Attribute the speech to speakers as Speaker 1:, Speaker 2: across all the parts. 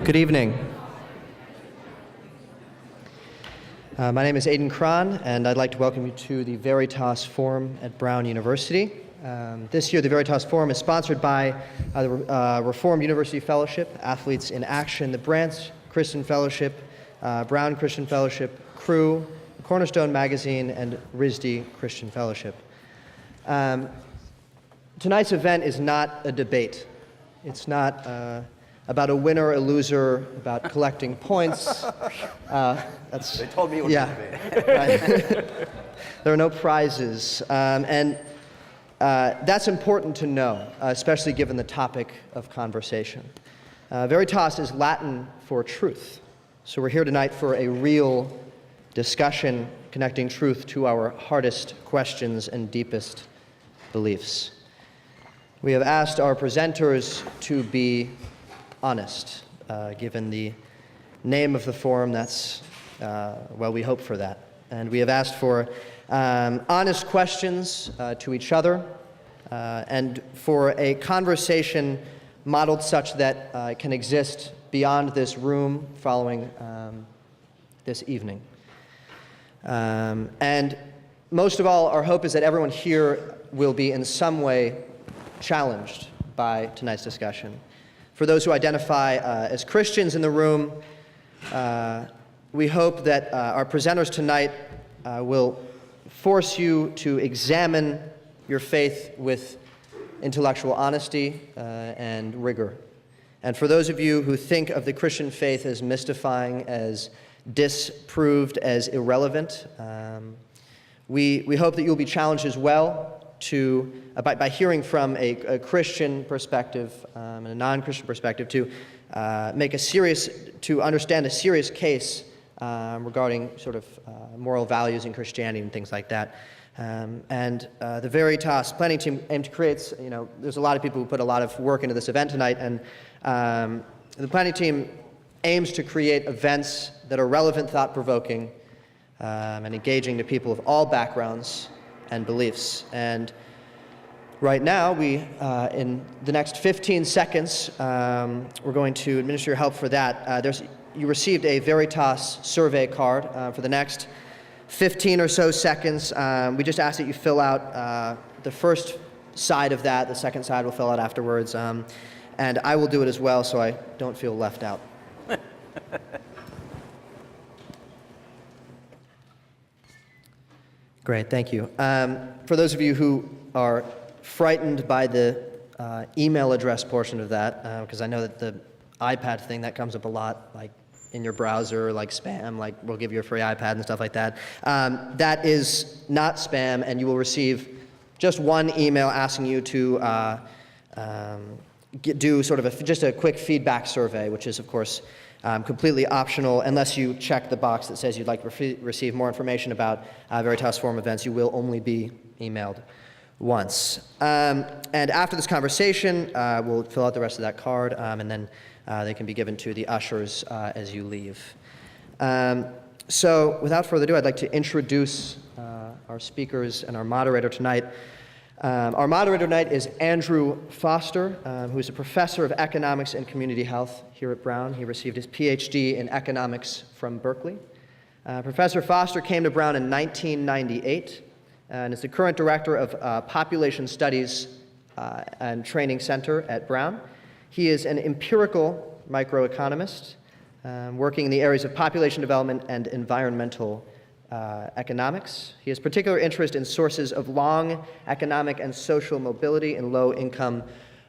Speaker 1: Good evening. My name is Aidan Cron, and I'd like to welcome you to the Veritas Forum at Brown University. This year, the Veritas Forum is sponsored by the Reformed University Fellowship, Athletes in Action, the Branch Christian Fellowship, Brown Christian Fellowship, Crew, Cornerstone Magazine, and RISD Christian Fellowship. Tonight's event is not a debate. It's not about a winner, a loser, about collecting points.
Speaker 2: They told me it was a debate.
Speaker 1: Right. There are no prizes. And that's important to know, especially given the topic of conversation. Veritas is Latin for truth. So we're here tonight for a real discussion connecting truth to our hardest questions and deepest beliefs. We have asked our presenters to be honest, given the name of the forum. That's, we hope for that. And we have asked for honest questions to each other and for a conversation modeled such that it can exist beyond this room following this evening. And most of all, our hope is that everyone here will be in some way challenged by tonight's discussion. For those who identify as Christians in the room, we hope that our presenters tonight will force you to examine your faith with intellectual honesty and rigor. And for those of you who think of the Christian faith as mystifying, as disproved, as irrelevant, we hope that you'll be challenged as well to, by hearing from a Christian perspective and a non-Christian perspective, to understand a serious case regarding sort of moral values in Christianity and things like that. The Veritas planning team aim to create, there's a lot of people who put a lot of work into this event tonight, and the planning team aims to create events that are relevant, thought-provoking, and engaging to people of all backgrounds and beliefs. And right now, in the next 15 seconds, we're going to administer your help for that. You received a Veritas survey card for the next 15 or so seconds. We just ask that you fill out the first side of that. The second side we'll fill out afterwards. And I will do it as well, so I don't feel left out. Great, thank you. For those of you who are frightened by the email address portion of that, because I know that the iPad thing, that comes up a lot, like in your browser, like spam, like we'll give you a free iPad and stuff like that. That is not spam, and you will receive just one email asking you to do sort of just a quick feedback survey, which is, of course, completely optional. Unless you check the box that says you'd like to receive more information about Veritas Forum events, you will only be emailed once. And after this conversation, we'll fill out the rest of that card, and then they can be given to the ushers as you leave. So without further ado, I'd like to introduce our speakers and our moderator tonight. Our moderator tonight is Andrew Foster, who is a professor of economics and community health here at Brown. He received his PhD in economics from Berkeley. Professor Foster came to Brown in 1998 and is the current director of Population Studies and Training Center at Brown. He is an empirical microeconomist working in the areas of population development and environmental economics. He has particular interest in sources of long economic and social mobility in low-income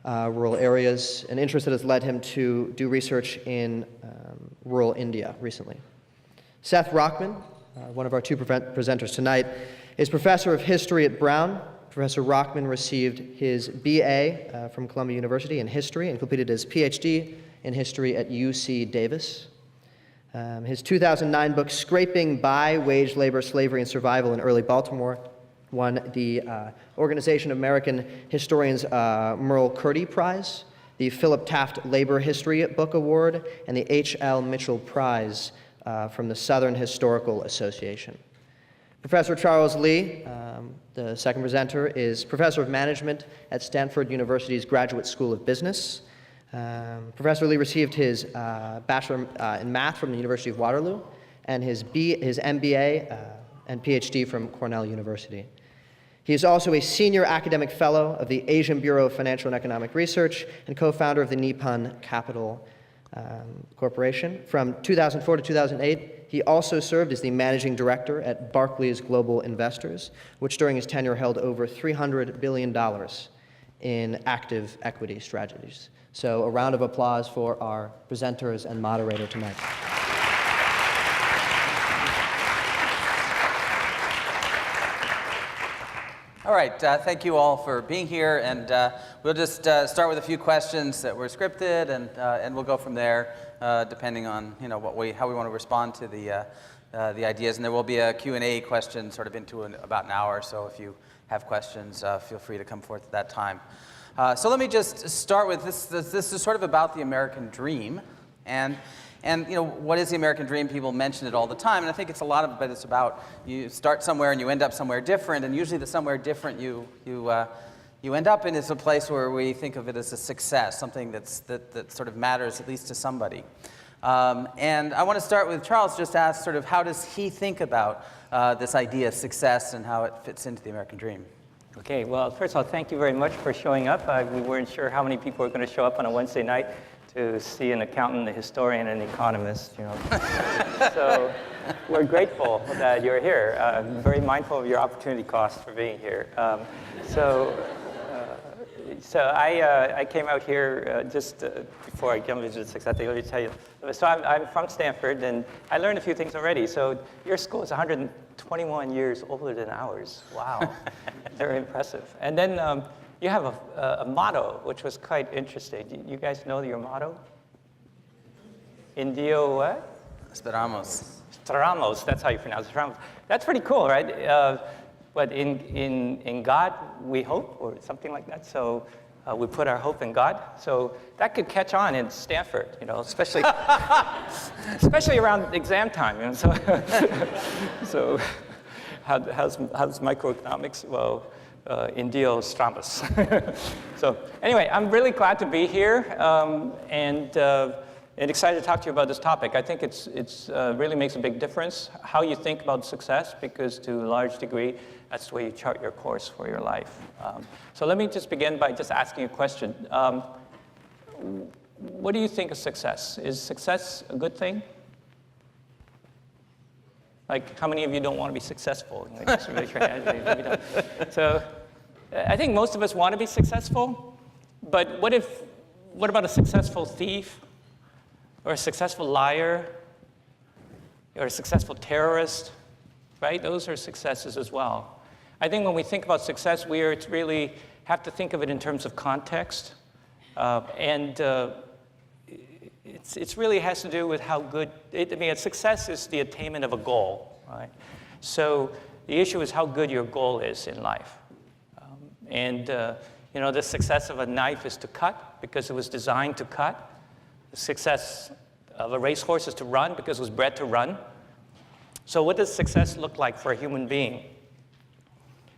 Speaker 1: rural areas, an interest that has led him to do research in rural India recently. Seth Rockman, one of our two presenters tonight, is professor of history at Brown. Professor Rockman received his BA from Columbia University in history and completed his PhD in history at UC Davis. His 2009 book, Scraping By Wage Labor, Slavery, and Survival in Early Baltimore, won the Organization of American Historians Merle Curdy Prize, the Philip Taft Labor History Book Award, and the H.L. Mitchell Prize from the Southern Historical Association. Professor Charles Lee, the second presenter, is professor of management at Stanford University's Graduate School of Business. Professor Lee received his bachelor in math from the University of Waterloo and his MBA and PhD from Cornell University. He is also a senior academic fellow of the Asian Bureau of Financial and Economic Research and co-founder of the Nippon Capital Corporation. From 2004 to 2008, he also served as the managing director at Barclays Global Investors, which during his tenure held over $300 billion in active equity strategies. So a round of applause for our presenters and moderator tonight.
Speaker 3: All right, thank you all for being here, and we'll just start with a few questions that were scripted, and we'll go from there, depending on how we want to respond to the ideas. And there will be a Q&A question sort of into about an hour, so if you have questions, feel free to come forth at that time. So let me just start with this. This is sort of about the American dream, and what is the American dream? People mention it all the time, and I think it's a lot of it, but it's about you start somewhere and you end up somewhere different, and usually the somewhere different you end up in is a place where we think of it as a success, something that sort of matters at least to somebody. And I want to start with Charles, just ask sort of how does he think about this idea of success and how it fits into the American dream?
Speaker 4: Okay, well, first of all, thank you very much for showing up. We weren't sure how many people were going to show up on a Wednesday night to see an accountant, a historian, and an economist, So we're grateful that you're here. Very mindful of your opportunity cost for being here. So I came out here just before I jump into the success. Let me tell you. So I'm from Stanford, and I learned a few things already. So your school is 121 years older than ours. Wow, very impressive. And then you have a motto, which was quite interesting. You guys know your motto? Indio what?
Speaker 3: Esperamos.
Speaker 4: Esperamos, that's how you pronounce it. Esperamos. That's pretty cool, right? But in God we hope, or something like that. So we put our hope in God. So that could catch on in Stanford, especially especially around exam time. So how's microeconomics? Well, Indio Stramus. So anyway, I'm really glad to be here and excited to talk to you about this topic. I think it's really makes a big difference how you think about success, because to a large degree, that's the way you chart your course for your life. So let me just begin by just asking a question. What do you think of success? Is success a good thing? Like, how many of you don't want to be successful? So I think most of us want to be successful, but what about a successful thief, or a successful liar, or a successful terrorist, right? Those are successes as well. I think when we think about success, we really have to think of it in terms of context, and it really has to do with how good, a success is the attainment of a goal, right? So the issue is how good your goal is in life. The success of a knife is to cut because it was designed to cut. The success of a racehorse is to run because it was bred to run. So what does success look like for a human being?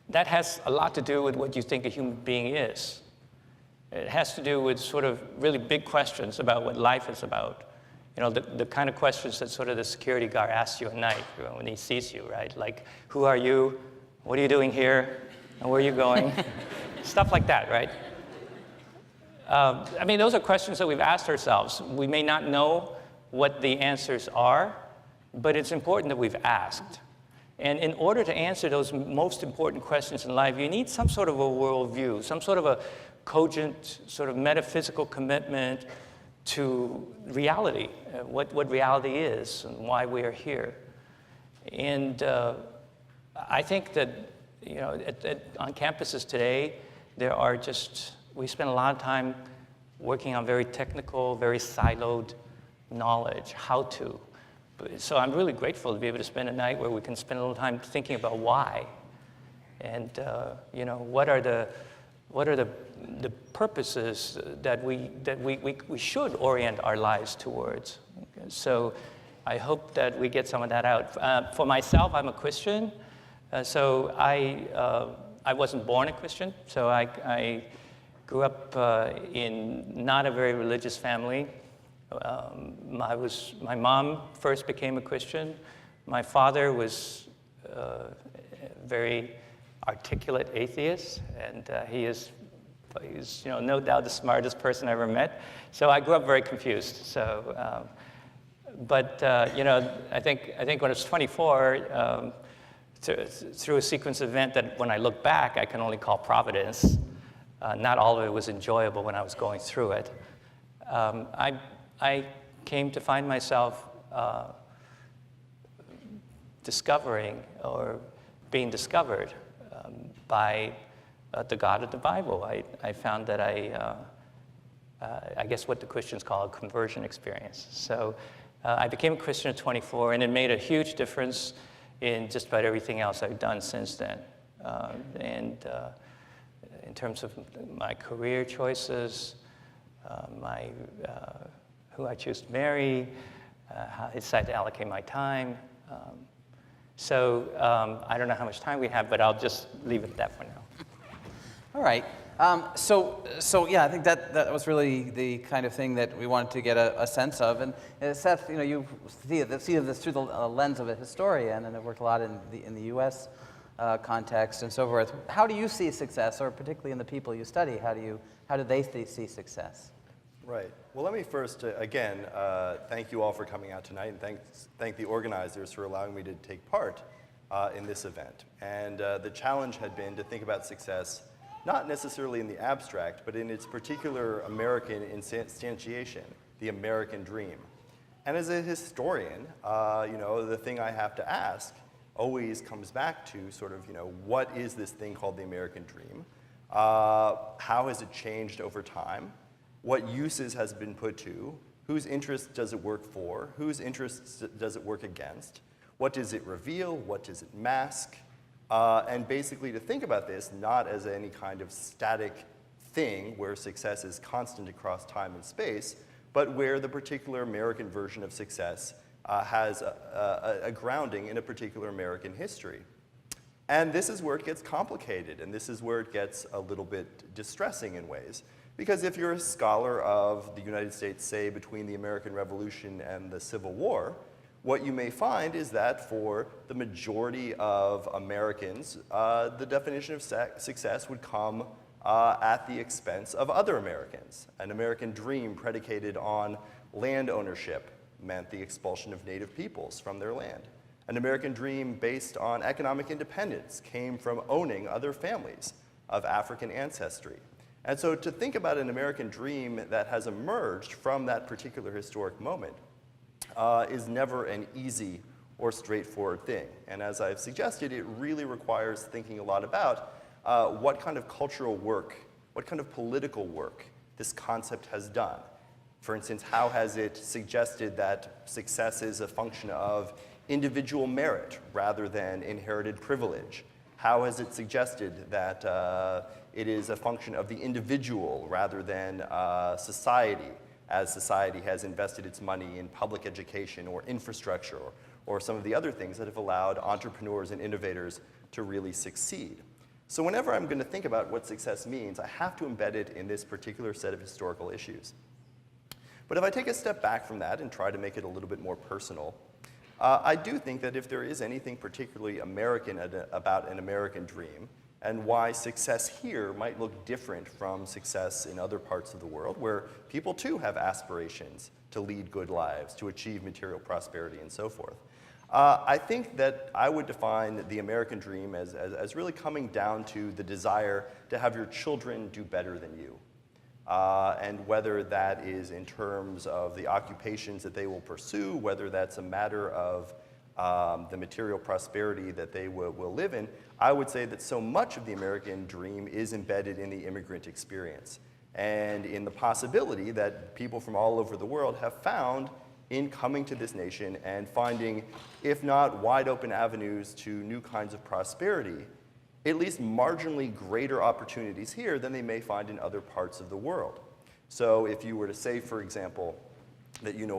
Speaker 4: That has a lot to do with what you think a human being is. It has to do with sort of really big questions about what life is about. The kind of questions that sort of the security guard asks you at night when he sees you, right? Like, who are you? What are you doing here? And where are you going? Stuff like that, right? Those are questions that we've asked ourselves. We may not know what the answers are, but it's important that we've asked. And in order to answer those most important questions in life, you need some sort of a worldview, some sort of a cogent, sort of metaphysical commitment to reality, what reality is and why we are here. And I think that, on campuses today, we spend a lot of time working on very technical, very siloed knowledge, how to. So I'm really grateful to be able to spend a night where we can spend a little time thinking about why, and what are the purposes that we should orient our lives towards. So I hope that we get some of that out. For myself, I'm a Christian, so I wasn't born a Christian, so I grew up in not a very religious family. My mom first became a Christian. My father was a very articulate atheist, and he's no doubt the smartest person I ever met. So I grew up very confused. So, I think when I was 24, through a sequence of events that when I look back, I can only call providence. Not all of it was enjoyable when I was going through it. I came to find myself discovering or being discovered by the God of the Bible. I found that I guess what the Christians call a conversion experience. So I became a Christian at 24, and it made a huge difference in just about everything else I've done since then. In terms of my career choices, who I choose to marry, how I decide to allocate my time. I don't know how much time we have, but I'll just leave it at that for now.
Speaker 3: All right. Yeah, I think that was really the kind of thing that we wanted to get a sense of. And Seth, you see this through the lens of a historian, and have worked a lot in the U.S. Context and so forth. How do you see success, or particularly in the people you study? How do they see success?
Speaker 2: Right. Well, let me first, again, thank you all for coming out tonight, and thank the organizers for allowing me to take part in this event. And the challenge had been to think about success, not necessarily in the abstract, but in its particular American instantiation, the American dream. And as a historian, the thing I have to ask always comes back to sort of, what is this thing called the American dream? How has it changed over time? What uses has it been put to? Whose interests does it work for? Whose interests does it work against? What does it reveal? What does it mask? And basically to think about this not as any kind of static thing where success is constant across time and space, but where the particular American version of success has a grounding in a particular American history. And this is where it gets complicated, and this is where it gets a little bit distressing in ways. Because if you're a scholar of the United States, say, between the American Revolution and the Civil War, what you may find is that for the majority of Americans, the definition of success would come at the expense of other Americans. An American dream predicated on land ownership meant the expulsion of native peoples from their land. An American dream based on economic independence came from owning other families of African ancestry. And so to think about an American dream that has emerged from that particular historic moment is never an easy or straightforward thing. And as I've suggested, it really requires thinking a lot about what kind of cultural work, what kind of political work this concept has done. For instance, how has it suggested that success is a function of individual merit rather than inherited privilege? How has it suggested that it is a function of the individual rather than society, as society has invested its money in public education or infrastructure or some of the other things that have allowed entrepreneurs and innovators to really succeed? So whenever I'm going to think about what success means, I have to embed it in this particular set of historical issues. But if I take a step back from that and try to make it a little bit more personal, I do think that if there is anything particularly American about an American dream, and why success here might look different from success in other parts of the world, where people too have aspirations to lead good lives, to achieve material prosperity, and so forth. I think that I would define the American dream as really coming down to the desire to have your children do better than you. And whether that is in terms of the occupations that they will pursue, whether that's a matter of the material prosperity that they will live in, I would say that so much of the American dream is embedded in the immigrant experience and in the possibility that people from all over the world have found in coming to this nation and finding, if not wide open avenues to new kinds of prosperity, at least marginally greater opportunities here than they may find in other parts of the world. So if you were to say, for example, that in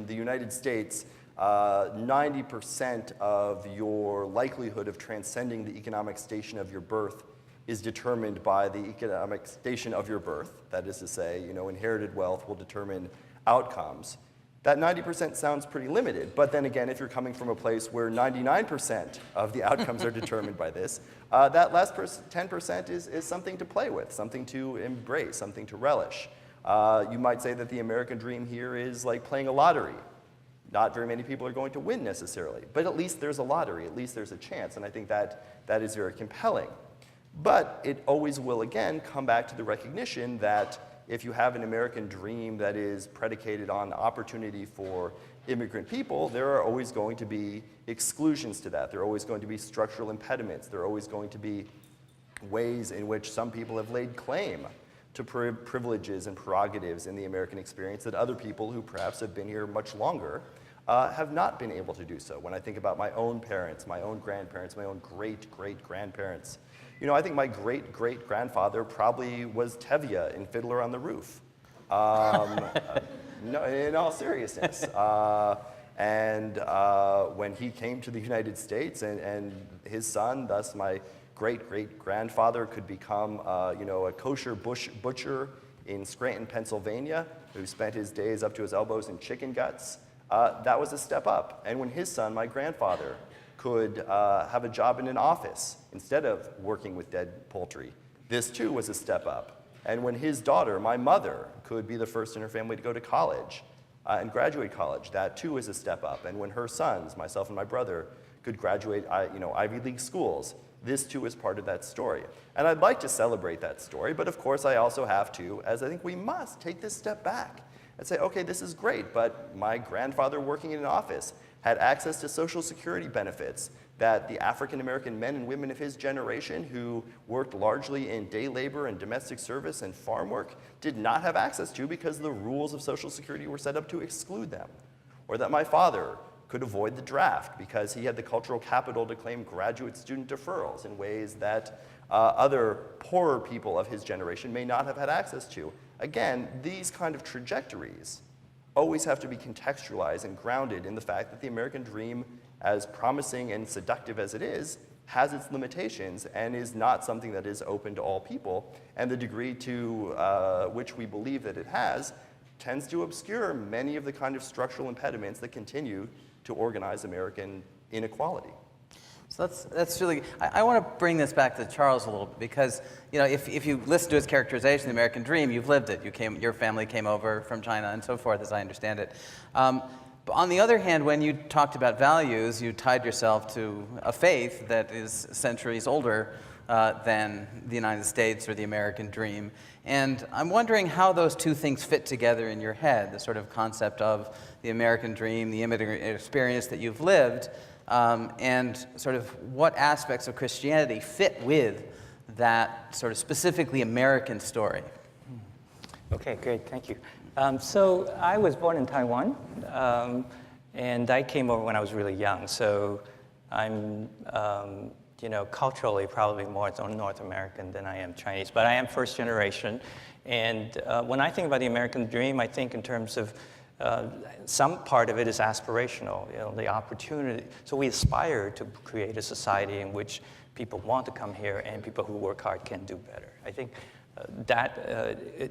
Speaker 2: the United States, 90% of your likelihood of transcending the economic station of your birth is determined by the economic station of your birth. That is to say, inherited wealth will determine outcomes. That 90% sounds pretty limited, but then again, if you're coming from a place where 99% of the outcomes are determined by this, that last 10% is something to play with, something to embrace, something to relish. You might say that the American dream here is like playing a lottery. Not very many people are going to win necessarily, but at least there's a lottery, at least there's a chance, and I think that is very compelling. But it always will, again, come back to the recognition that if you have an American dream that is predicated on opportunity for immigrant people, there are always going to be exclusions to that. There are always going to be structural impediments. There are always going to be ways in which some people have laid claim to privileges and prerogatives in the American experience that other people who perhaps have been here much longer have not been able to do so. When I think about my own parents, my own grandparents, my own great-great-grandparents, I think my great-great-grandfather probably was Tevye in Fiddler on the Roof. No, in all seriousness. And when he came to the United States and his son, thus my great-great-grandfather, could become a kosher butcher in Scranton, Pennsylvania, who spent his days up to his elbows in chicken guts, that was a step up. And when his son, my grandfather, could have a job in an office instead of working with dead poultry, this too was a step up. And when his daughter, my mother, could be the first in her family to go to college and graduate college, that too is a step up. And when her sons, myself and my brother, could graduate Ivy League schools, this too is part of that story. And I'd like to celebrate that story, but of course I also have to, as I think we must, take this step back and say, okay, this is great, but my grandfather working in an office had access to Social Security benefits that the African American men and women of his generation who worked largely in day labor and domestic service and farm work did not have access to because the rules of Social Security were set up to exclude them. Or that my father could avoid the draft because he had the cultural capital to claim graduate student deferrals in ways that other poorer people of his generation may not have had access to. Again, these kind of trajectories always have to be contextualized and grounded in the fact that the American dream, as promising and seductive as it is, has its limitations and is not something that is open to all people, and the degree to which we believe that it has tends to obscure many of the kind of structural impediments that continue to organize American inequality.
Speaker 3: So that's really, I want to bring this back to Charles a little bit because, if you listen to his characterization of the American dream, you've lived it. Your family came over from China and so forth, as I understand it. But on the other hand, when you talked about values, you tied yourself to a faith that is centuries older than the United States or the American dream. And I'm wondering how those two things fit together in your head, the sort of concept of the American dream, the immigrant experience that you've lived, and sort of what aspects of Christianity fit with that sort of specifically American story.
Speaker 4: Okay, great, thank you. So I was born in Taiwan, and I came over when I was really young. So I'm, culturally probably more North American than I am Chinese, but I am first generation. And when I think about the American dream, I think in terms of some part of it is aspirational, the opportunity. So we aspire to create a society in which people want to come here and people who work hard can do better. I think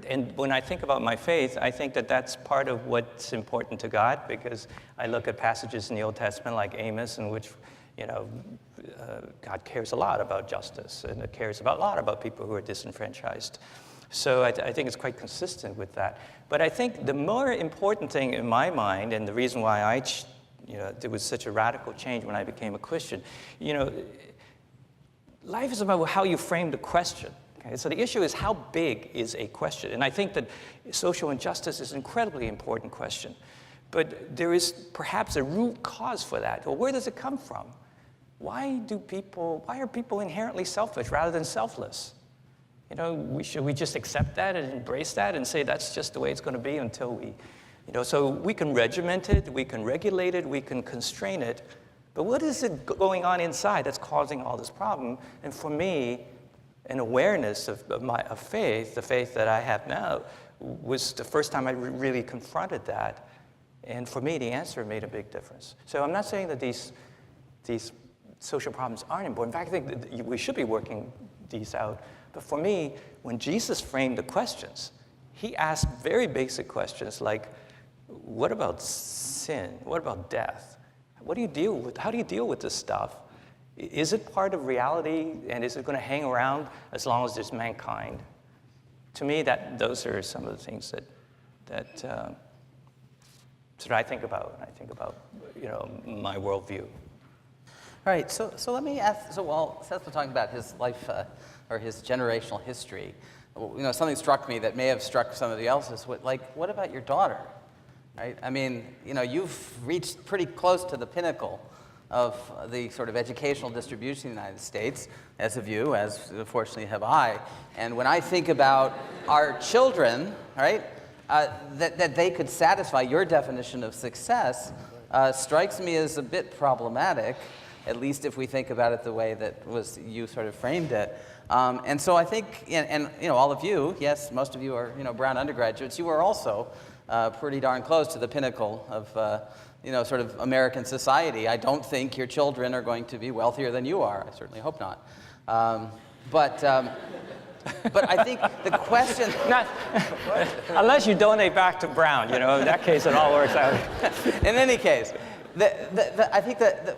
Speaker 4: and when I think about my faith, I think that that's part of what's important to God, because I look at passages in the Old Testament like Amos, in which God cares a lot about justice and it cares a lot about people who are disenfranchised. So I think it's quite consistent with that. But I think the more important thing in my mind, and the reason why there was such a radical change when I became a Christian, life is about how you frame the question. Okay? So the issue is, how big is a question? And I think that social injustice is an incredibly important question. But there is perhaps a root cause for that. Well, where does it come from? Why are people inherently selfish rather than selfless? Should we just accept that and embrace that and say that's just the way it's going to be until we, so we can regiment it, we can regulate it, we can constrain it, but what is it going on inside that's causing all this problem? And for me, an awareness of faith, the faith that I have now, was the first time I really confronted that. And for me, the answer made a big difference. So I'm not saying that these social problems aren't important. In fact, I think that we should be working these out. But for me, when Jesus framed the questions, he asked very basic questions like, what about sin? What about death? What do you deal with? How do you deal with this stuff? Is it part of reality, and is it going to hang around as long as there's mankind? To me, those are some of the things that I think about when I think about my worldview.
Speaker 3: All right, so let me ask, while Seth was talking about his life or his generational history, something struck me that may have struck somebody else's. What about your daughter? Right? I mean, you've reached pretty close to the pinnacle of the sort of educational distribution in the United States, as have you, as fortunately have I. And when I think about our children, right, that they could satisfy your definition of success, strikes me as a bit problematic, at least if we think about it the way that you sort of framed it. And so I think, and all of you, yes, most of you are Brown undergraduates, you are also pretty darn close to the pinnacle of sort of American society. I don't think your children are going to be wealthier than you are. I certainly hope not. But I think the question...
Speaker 4: Unless you donate back to Brown, in that case it all works out.
Speaker 3: In any case, I think that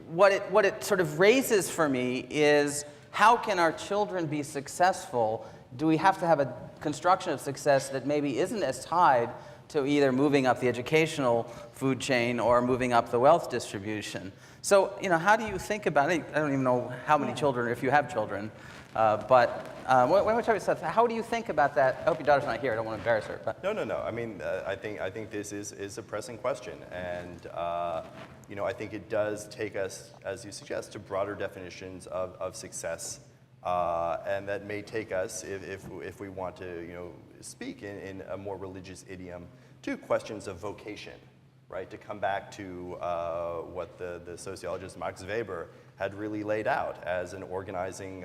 Speaker 3: what it sort of raises for me is, how can our children be successful? Do we have to have a construction of success that maybe isn't as tied to either moving up the educational food chain or moving up the wealth distribution? So, how do you think about it? I don't even know how many children, if you have children, but how do you think about that? I hope your daughter's not here. I don't want to embarrass her. But.
Speaker 2: No. I mean, I think this is a pressing question, and I think it does take us, as you suggest, to broader definitions of success, and that may take us, if we want to, speak in a more religious idiom, to questions of vocation, right? To come back to what the sociologist Max Weber had really laid out as an organizing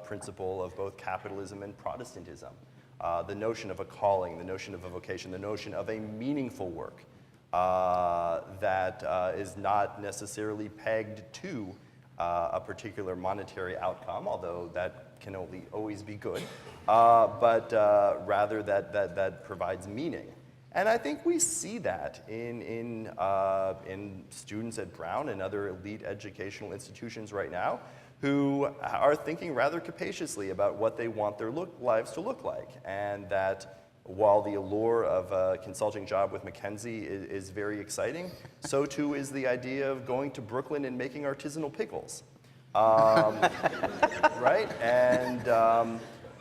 Speaker 2: principle of both capitalism and Protestantism. The notion of a calling, the notion of a vocation, the notion of a meaningful work that is not necessarily pegged to a particular monetary outcome, although that can always be good, but rather that provides meaning. And I think we see that in students at Brown and other elite educational institutions right now, who are thinking rather capaciously about what they want their lives to look like. And that while the allure of a consulting job with McKinsey is very exciting, so too is the idea of going to Brooklyn and making artisanal pickles. Right? And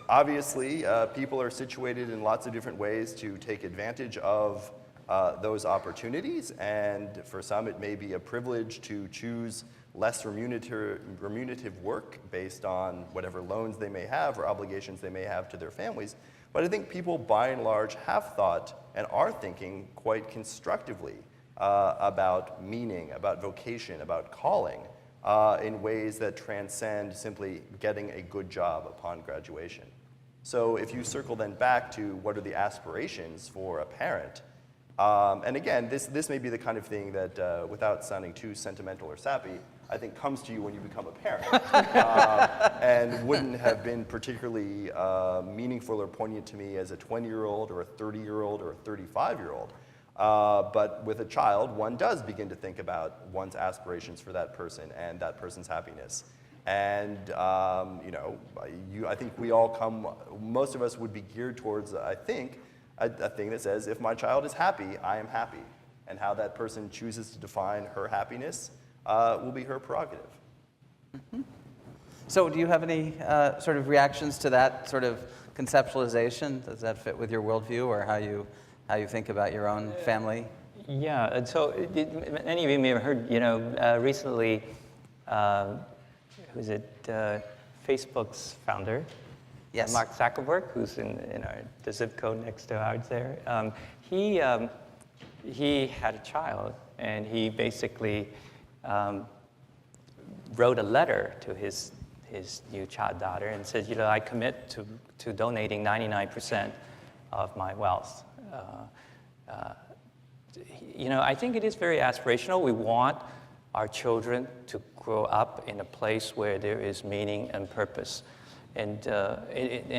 Speaker 2: obviously, people are situated in lots of different ways to take advantage of those opportunities, and for some it may be a privilege to choose less remunerative work based on whatever loans they may have or obligations they may have to their families. But I think people, by and large, have thought and are thinking quite constructively about meaning, about vocation, about calling, in ways that transcend simply getting a good job upon graduation. So if you circle then back to what are the aspirations for a parent, and again, this may be the kind of thing that, without sounding too sentimental or sappy, I think comes to you when you become a parent, and wouldn't have been particularly meaningful or poignant to me as a 20-year-old or a 30-year-old or a 35-year-old. But with a child, one does begin to think about one's aspirations for that person and that person's happiness. And I think we all most of us would be geared towards, I think, a thing that says, if my child is happy, I am happy. And how that person chooses to define her happiness will be her prerogative.
Speaker 3: Mm-hmm. So do you have any sort of reactions to that sort of conceptualization? Does that fit with your worldview, or how you think about your own family?
Speaker 4: Yeah, and so many of you may have heard, recently, Facebook's founder,
Speaker 3: yes,
Speaker 4: Mark Zuckerberg, who's in the zip code next to ours there. He had a child, and he basically wrote a letter to his new child daughter and said, I commit to donating 99% of my wealth. I think it is very aspirational. We want our children to grow up in a place where there is meaning and purpose. And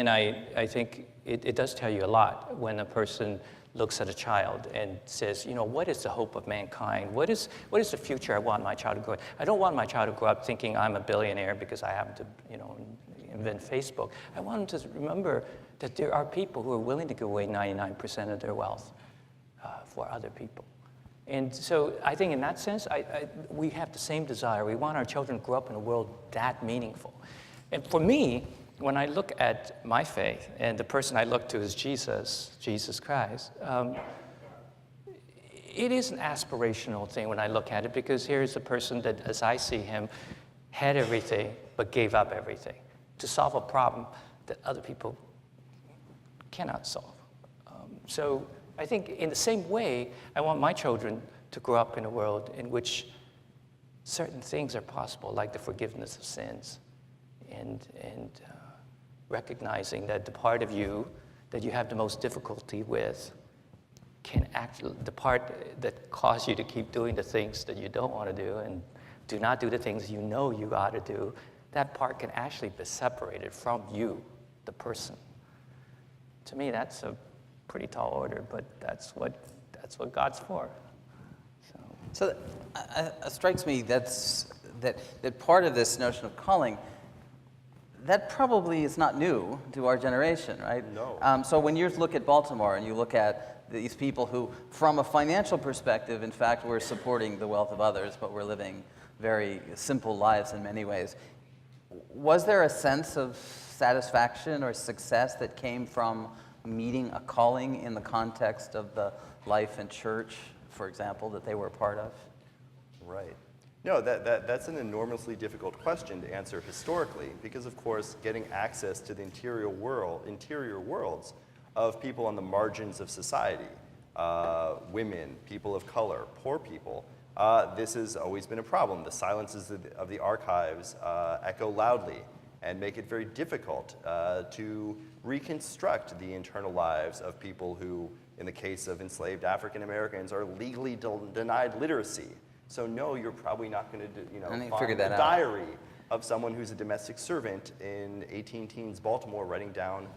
Speaker 4: I think it does tell you a lot when a person looks at a child and says, what is the hope of mankind? What is the future I want my child to grow up? I don't want my child to grow up thinking I'm a billionaire because I happen to, invent Facebook. I want them to remember that there are people who are willing to give away 99% of their wealth for other people. And so I think in that sense, we have the same desire. We want our children to grow up in a world that meaningful. And for me, when I look at my faith, and the person I look to is Jesus Christ, it is an aspirational thing when I look at it, because here's a person that, as I see him, had everything but gave up everything to solve a problem that other people cannot solve. So I think in the same way, I want my children to grow up in a world in which certain things are possible, like the forgiveness of sins, and recognizing that the part of you that you have the most difficulty with can actually, the part that causes you to keep doing the things that you don't want to do and do not do the things you know you ought to do, that part can actually be separated from you, the person. To me, that's a pretty tall order, but that's what God's for.
Speaker 3: So it strikes me that part of this notion of calling, that probably is not new to our generation, right?
Speaker 2: No.
Speaker 3: So when you look at Baltimore and you look at these people who, from a financial perspective, in fact, we're supporting the wealth of others, but we're living very simple lives in many ways. Was there a sense of satisfaction or success that came from meeting a calling in the context of the life and church, for example, that they were a part of?
Speaker 2: Right. No, that's an enormously difficult question to answer historically, because of course getting access to the interior worlds of people on the margins of society, women, people of color, poor people, this has always been a problem. The silences of the archives echo loudly and make it very difficult to reconstruct the internal lives of people who, in the case of enslaved African Americans, are legally denied literacy. So no, you're probably not going to find a diary of someone who's a domestic servant in 18 teens Baltimore writing down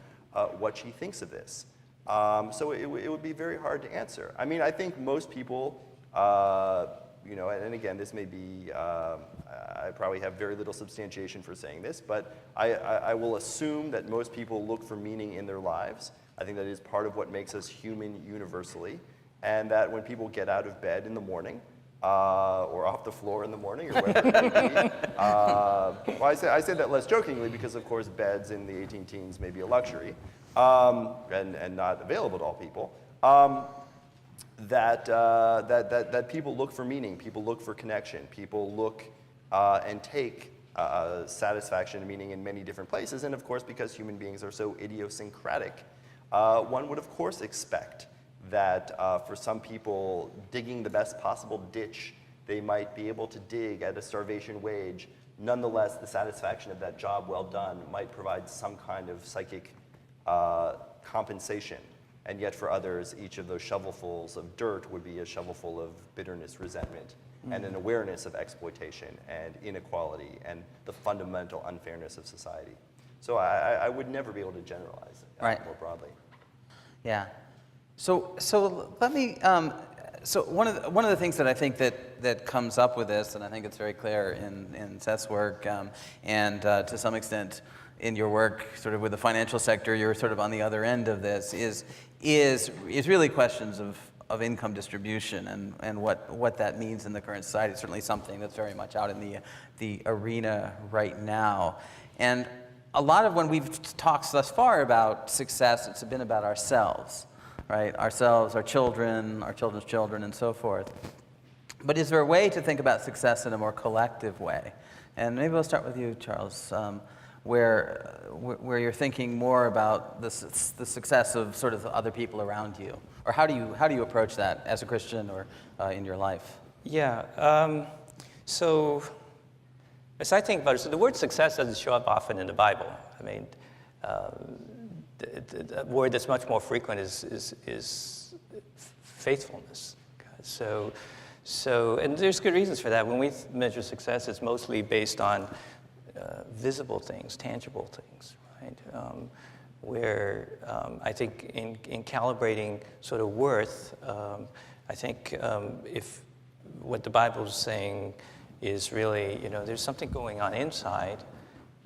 Speaker 2: what she thinks of this. So it would be very hard to answer. I mean, I think most people, and again, this may be, I probably have very little substantiation for saying this, but I will assume that most people look for meaning in their lives. I think that is part of what makes us human universally, and that when people get out of bed in the morning, or off the floor in the morning, or whatever it may be. Well, I say that less jokingly because, of course, beds in the 18 teens may be a luxury and not available to all people. That people look for meaning, people look for connection, people look and take satisfaction and meaning in many different places. And of course, because human beings are so idiosyncratic, one would of course expect that for some people, digging the best possible ditch they might be able to dig at a starvation wage, nonetheless, the satisfaction of that job well done might provide some kind of psychic compensation. And yet for others, each of those shovelfuls of dirt would be a shovelful of bitterness, resentment, and an awareness of exploitation and inequality and the fundamental unfairness of society. So I would never be able to generalize it more broadly.
Speaker 3: Yeah. So let me. So one of the things that I think that comes up with this, and I think it's very clear in Seth's work, and to some extent in your work, sort of with the financial sector, you're sort of on the other end of this. Is really questions of income distribution and what that means in the current society. It's certainly something that's very much out in the arena right now, and a lot of when we've talked thus far about success, it's been about ourselves. Right, ourselves, our children, our children's children, and so forth. But is there a way to think about success in a more collective way? And maybe we'll start with you, Charles, where you're thinking more about the success of sort of the other people around you, or how do you approach that as a Christian or in your life?
Speaker 4: Yeah. So as I think about it, so the word success doesn't show up often in the Bible. I mean. The word that's much more frequent is faithfulness. So, and there's good reasons for that. When we measure success, it's mostly based on visible things, tangible things, right? Where I think in calibrating sort of worth, I think if what the Bible is saying is really, there's something going on inside,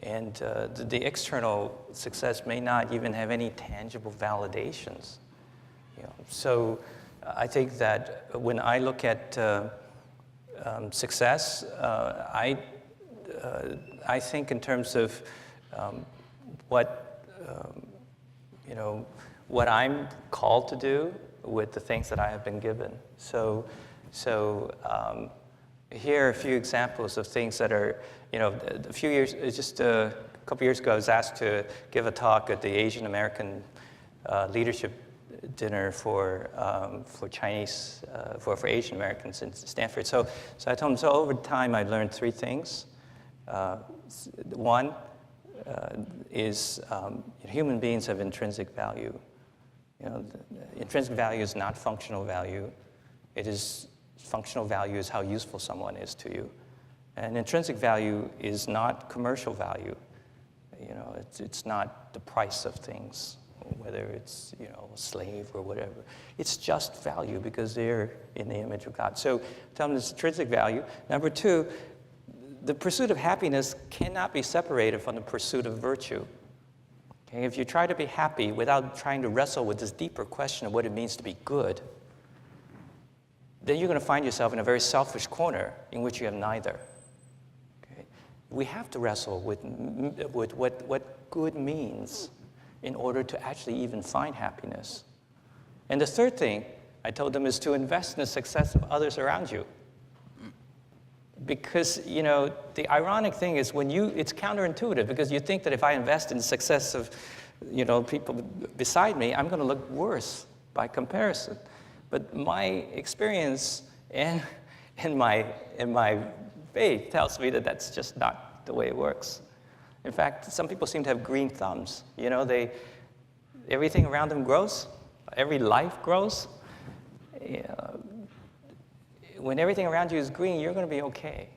Speaker 4: and the external success may not even have any tangible validations. So I think that when I look at success, I think in terms of what I'm called to do with the things that I have been given. So here are a few examples of things that are, just a couple years ago, I was asked to give a talk at the Asian American leadership dinner for Chinese, for Asian Americans in Stanford. So I told them, so over time I learned three things. One is human beings have intrinsic value. Intrinsic value is not functional value. Functional value is how useful someone is to you. And intrinsic value is not commercial value. It's not the price of things, whether it's, a slave or whatever. It's just value because they're in the image of God. So tell them it's intrinsic value. Number two, the pursuit of happiness cannot be separated from the pursuit of virtue. Okay? If you try to be happy without trying to wrestle with this deeper question of what it means to be good, then you're going to find yourself in a very selfish corner in which you have neither. Okay? We have to wrestle with what good means in order to actually even find happiness. And the third thing I told them is to invest in the success of others around you. Because, the ironic thing is it's counterintuitive, because you think that if I invest in the success of, people beside me, I'm going to look worse by comparison. But my experience and my faith tells me that that's just not the way it works. In fact, some people seem to have green thumbs. Everything around them grows. Every life grows. When everything around you is green, you're going to be okay.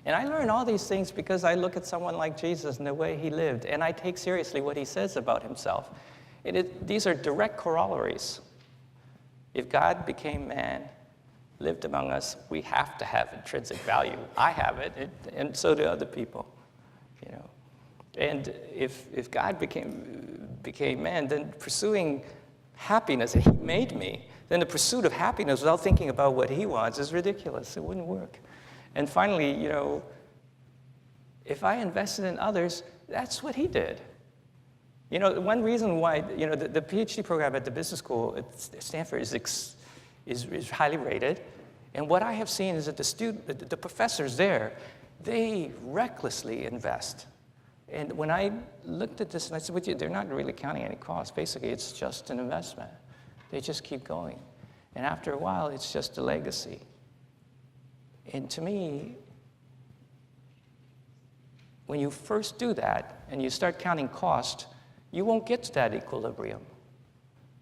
Speaker 4: And I learn all these things because I look at someone like Jesus and the way he lived, and I take seriously what he says about himself. These are direct corollaries. If God became man, lived among us, we have to have intrinsic value. I have it, and so do other people. And if God became man, then pursuing happiness, and he made me, then the pursuit of happiness without thinking about what he wants is ridiculous. It wouldn't work. And finally, if I invested in others, that's what he did. One reason why, the PhD program at the business school at Stanford is highly rated. And what I have seen is that the professors there, they recklessly invest. And when I looked at this, and I said, well, they're not really counting any costs. Basically, it's just an investment. They just keep going. And after a while, it's just a legacy. And to me, when you first do that and you start counting cost, you won't get to that equilibrium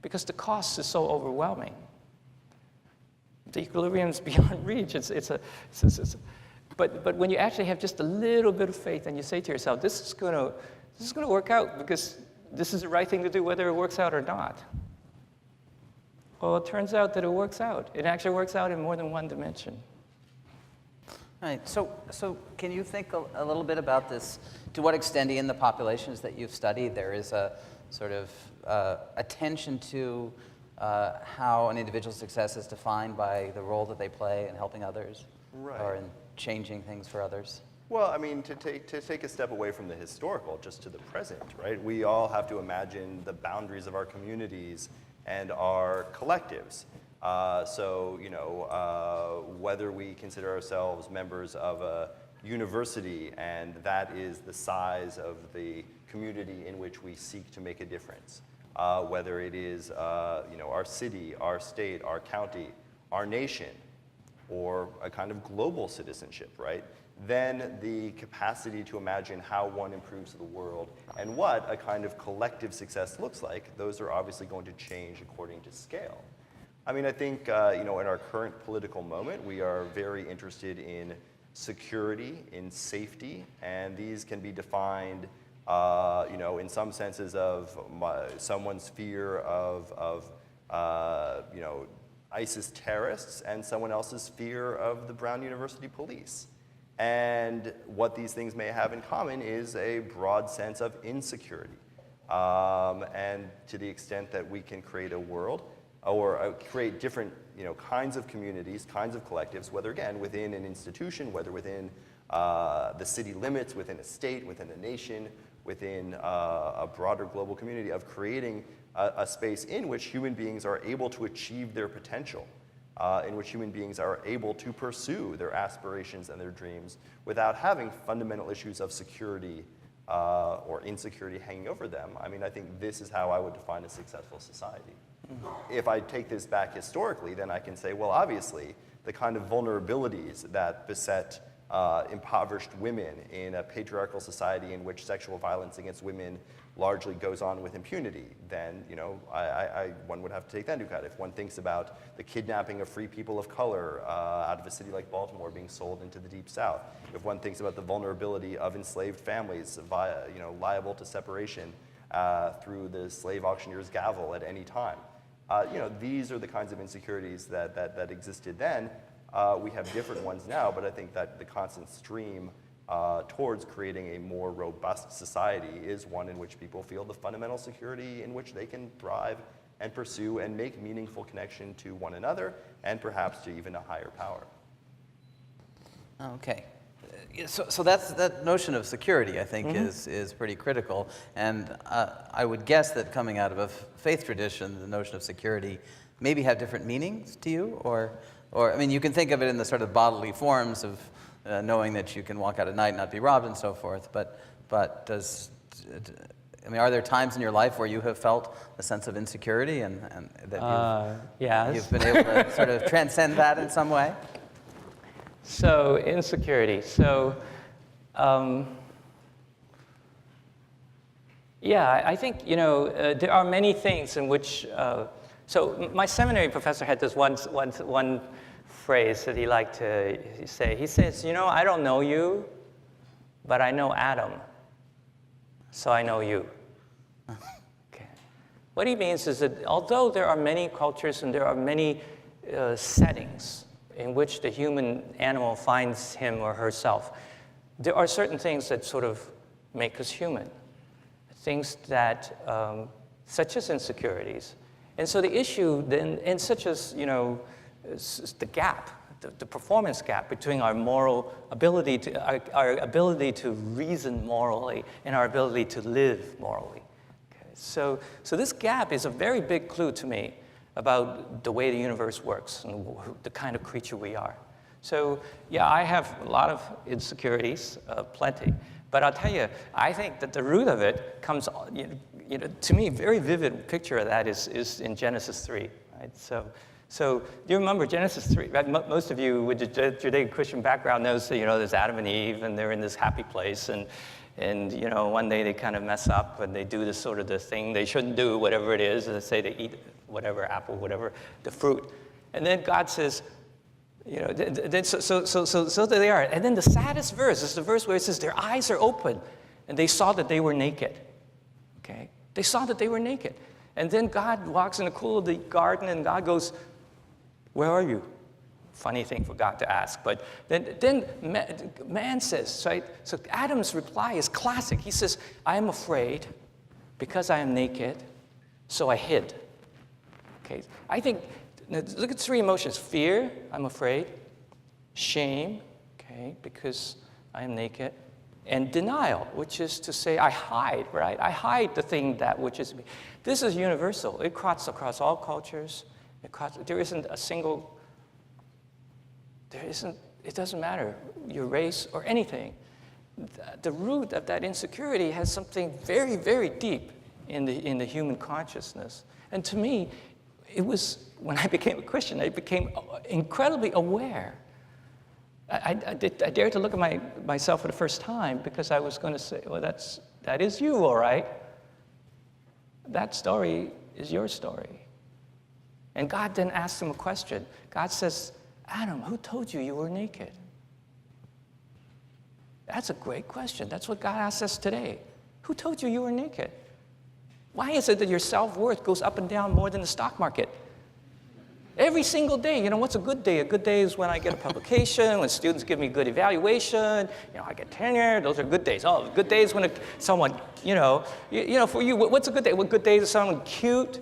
Speaker 4: because the cost is so overwhelming. The equilibrium is beyond reach. But when you actually have just a little bit of faith and you say to yourself, this is going to work out because this is the right thing to do whether it works out or not. Well, it turns out that it works out. It actually works out in more than one dimension.
Speaker 3: Right. So can you think a little bit about this? To what extent in the populations that you've studied there is a sort of attention to how an individual's success is defined by the role that they play in helping others,
Speaker 2: right,
Speaker 3: or in changing things for others?
Speaker 2: Well, I mean, to take a step away from the historical, just to the present, right? We all have to imagine the boundaries of our communities and our collectives. Whether we consider ourselves members of a university and that is the size of the community in which we seek to make a difference, whether it is our city, our state, our county, our nation, or a kind of global citizenship, right? Then the capacity to imagine how one improves the world and what a kind of collective success looks like, those are obviously going to change according to scale. I mean, I think, in our current political moment, we are very interested in security, in safety, and these can be defined in some senses of someone's fear of ISIS terrorists and someone else's fear of the Brown University police. And what these things may have in common is a broad sense of insecurity. And to the extent that we can create a world or create different kinds of communities, kinds of collectives, whether again within an institution, whether within the city limits, within a state, within a nation, within a broader global community, of creating a space in which human beings are able to achieve their potential, in which human beings are able to pursue their aspirations and their dreams without having fundamental issues of security or insecurity hanging over them. I mean, I think this is how I would define a successful society. If I take this back historically, then I can say, well, obviously, the kind of vulnerabilities that beset impoverished women in a patriarchal society in which sexual violence against women largely goes on with impunity, then one would have to take that into account. If one thinks about the kidnapping of free people of color out of a city like Baltimore being sold into the Deep South, if one thinks about the vulnerability of enslaved families liable to separation through the slave auctioneer's gavel at any time, these are the kinds of insecurities that existed then. We have different ones now, but I think that the constant stream towards creating a more robust society is one in which people feel the fundamental security in which they can thrive and pursue and make meaningful connection to one another and perhaps to even a higher power.
Speaker 3: Okay. So that notion of security, I think, is pretty critical. And I would guess that coming out of a faith tradition, the notion of security maybe have different meanings to you? Or I mean, you can think of it in the sort of bodily forms of knowing that you can walk out at night and not be robbed and so forth. But are there times in your life where you have felt a sense of insecurity and that you've been able to sort of transcend that in some way?
Speaker 4: So insecurity. So I think there are many things in which. So my seminary professor had this one phrase that he liked to say. He says, I don't know you, but I know Adam, so I know you. Okay. What he means is that although there are many cultures and there are many settings in which the human animal finds him or herself, there are certain things that sort of make us human. Things that, such as insecurities. And so the issue then, and such as, the gap, the performance gap between our moral ability our ability to reason morally and our ability to live morally. Okay. So this gap is a very big clue to me about the way the universe works and the kind of creature we are. So I have a lot of insecurities, plenty. But I'll tell you, I think that the root of it comes, to me, a very vivid picture of that is in Genesis 3. Right? So do you remember Genesis 3? Right? Most of you with the Judeo-Christian background knows that, there's Adam and Eve, and they're in this happy place, and one day they kind of mess up, and they do this sort of the thing they shouldn't do, whatever it is. They say they eat whatever, apple, whatever, the fruit. And then God says, so there they are. And then the saddest verse is the verse where it says their eyes are open, and they saw that they were naked. Okay? They saw that they were naked. And then God walks in the cool of the garden, and God goes, where are you? Funny thing for God to ask. But then man says, right? So Adam's reply is classic. He says, I am afraid because I am naked, so I hid. Okay? I think, look at three emotions. Fear, I'm afraid. Shame, okay, because I am naked. And denial, which is to say I hide, right? I hide the thing that which is me. This is universal. It cuts across all cultures. There isn't a single, it doesn't matter, your race or anything. The root of that insecurity has something very, very deep in the human consciousness. And to me, it was, when I became a Christian, I became incredibly aware. I dared to look at myself for the first time because I was going to say, well, that is you, all right. That story is your story. And God then asks him a question. God says, Adam, who told you were naked? That's a great question. That's what God asks us today. Who told you you were naked? Why is it that your self-worth goes up and down more than the stock market? Every single day, what's a good day? A good day is when I get a publication, when students give me good evaluation, I get tenure, those are good days. Oh, good days when someone, for you, what's a good day? Well, good day is someone cute,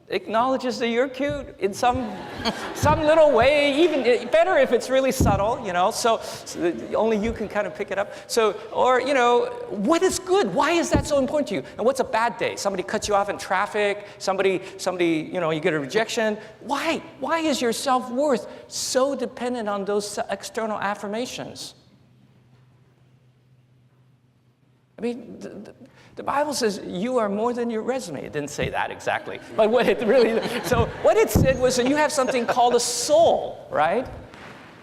Speaker 4: acknowledges that you're cute in some little way, even better if it's really subtle, so only you can kind of pick it up. So, or, what is good? Why is that so important to you? And what's a bad day? Somebody cuts you off in traffic, somebody, you get a rejection. Why? Why is your self-worth so dependent on those external affirmations? I mean, the Bible says you are more than your resume. It didn't say that exactly. But what it said was that you have something called a soul, right?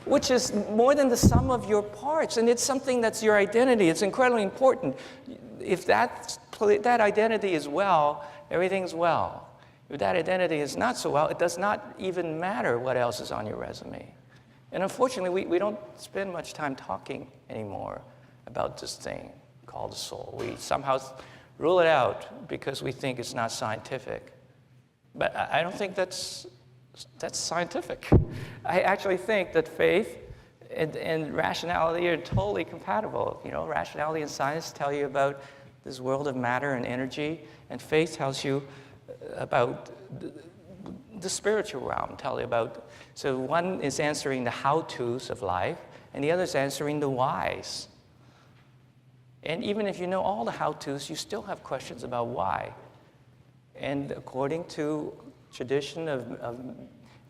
Speaker 4: Which is more than the sum of your parts. And it's something that's your identity. It's incredibly important. If that identity is well, everything's well. If that identity is not so well, it does not even matter what else is on your resume. And unfortunately, we don't spend much time talking anymore about this thing called the soul. We somehow rule it out because we think it's not scientific. But I don't think that's scientific. I actually think that faith and rationality are totally compatible. Rationality and science tell you about this world of matter and energy, and faith tells you about the spiritual realm, tell you about. So one is answering the how-tos of life, and the other is answering the whys. And even if you know all the how-tos, you still have questions about why. And according to tradition of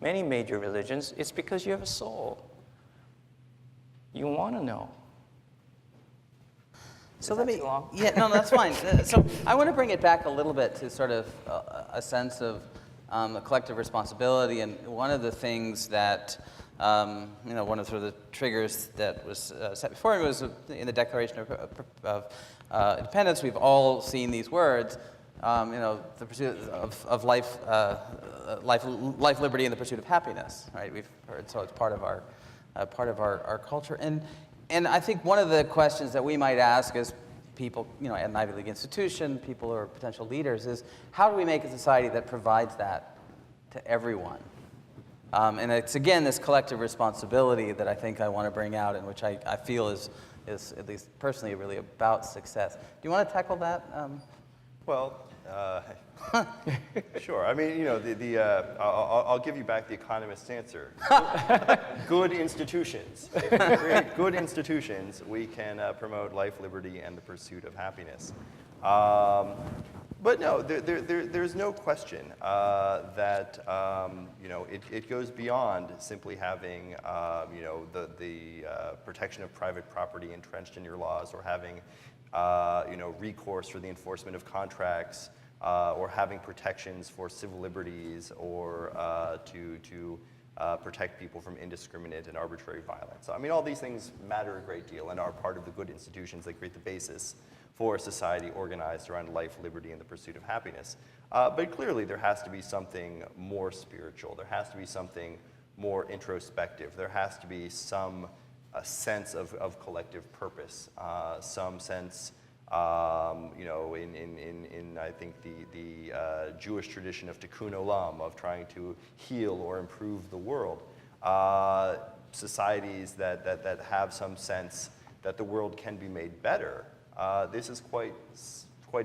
Speaker 4: many major religions, it's because you have a soul. You want to know.
Speaker 3: So let me, no, that's fine. So I want to bring it back a little bit to sort of a sense of a collective responsibility. And one of the things that one of sort of the triggers that was set before me was in the Declaration of Independence. We've all seen these words, the pursuit of life, liberty, and the pursuit of happiness. Right? We've heard, so it's part of our culture. And I think one of the questions that we might ask as people, at an Ivy League institution, people who are potential leaders, is how do we make a society that provides that to everyone? And it's, again, this collective responsibility that I think I want to bring out, and which I feel is, at least personally, really about success. Do you want to tackle that?
Speaker 2: Well, sure. I mean, I'll give you back the economist's answer. Good institutions. If we create good institutions, we can promote life, liberty, and the pursuit of happiness. But no, there's no question that it goes beyond simply having the protection of private property entrenched in your laws, or having recourse for the enforcement of contracts, or having protections for civil liberties, or to protect people from indiscriminate and arbitrary violence. I mean, all these things matter a great deal and are part of the good institutions that create the basis for a society organized around life, liberty, and the pursuit of happiness. But clearly there has to be something more spiritual. There has to be something more introspective. There has to be some sense of collective purpose, some sense, in I think the Jewish tradition of tikkun olam, of trying to heal or improve the world. Societies that have some sense that the world can be made better. This is quite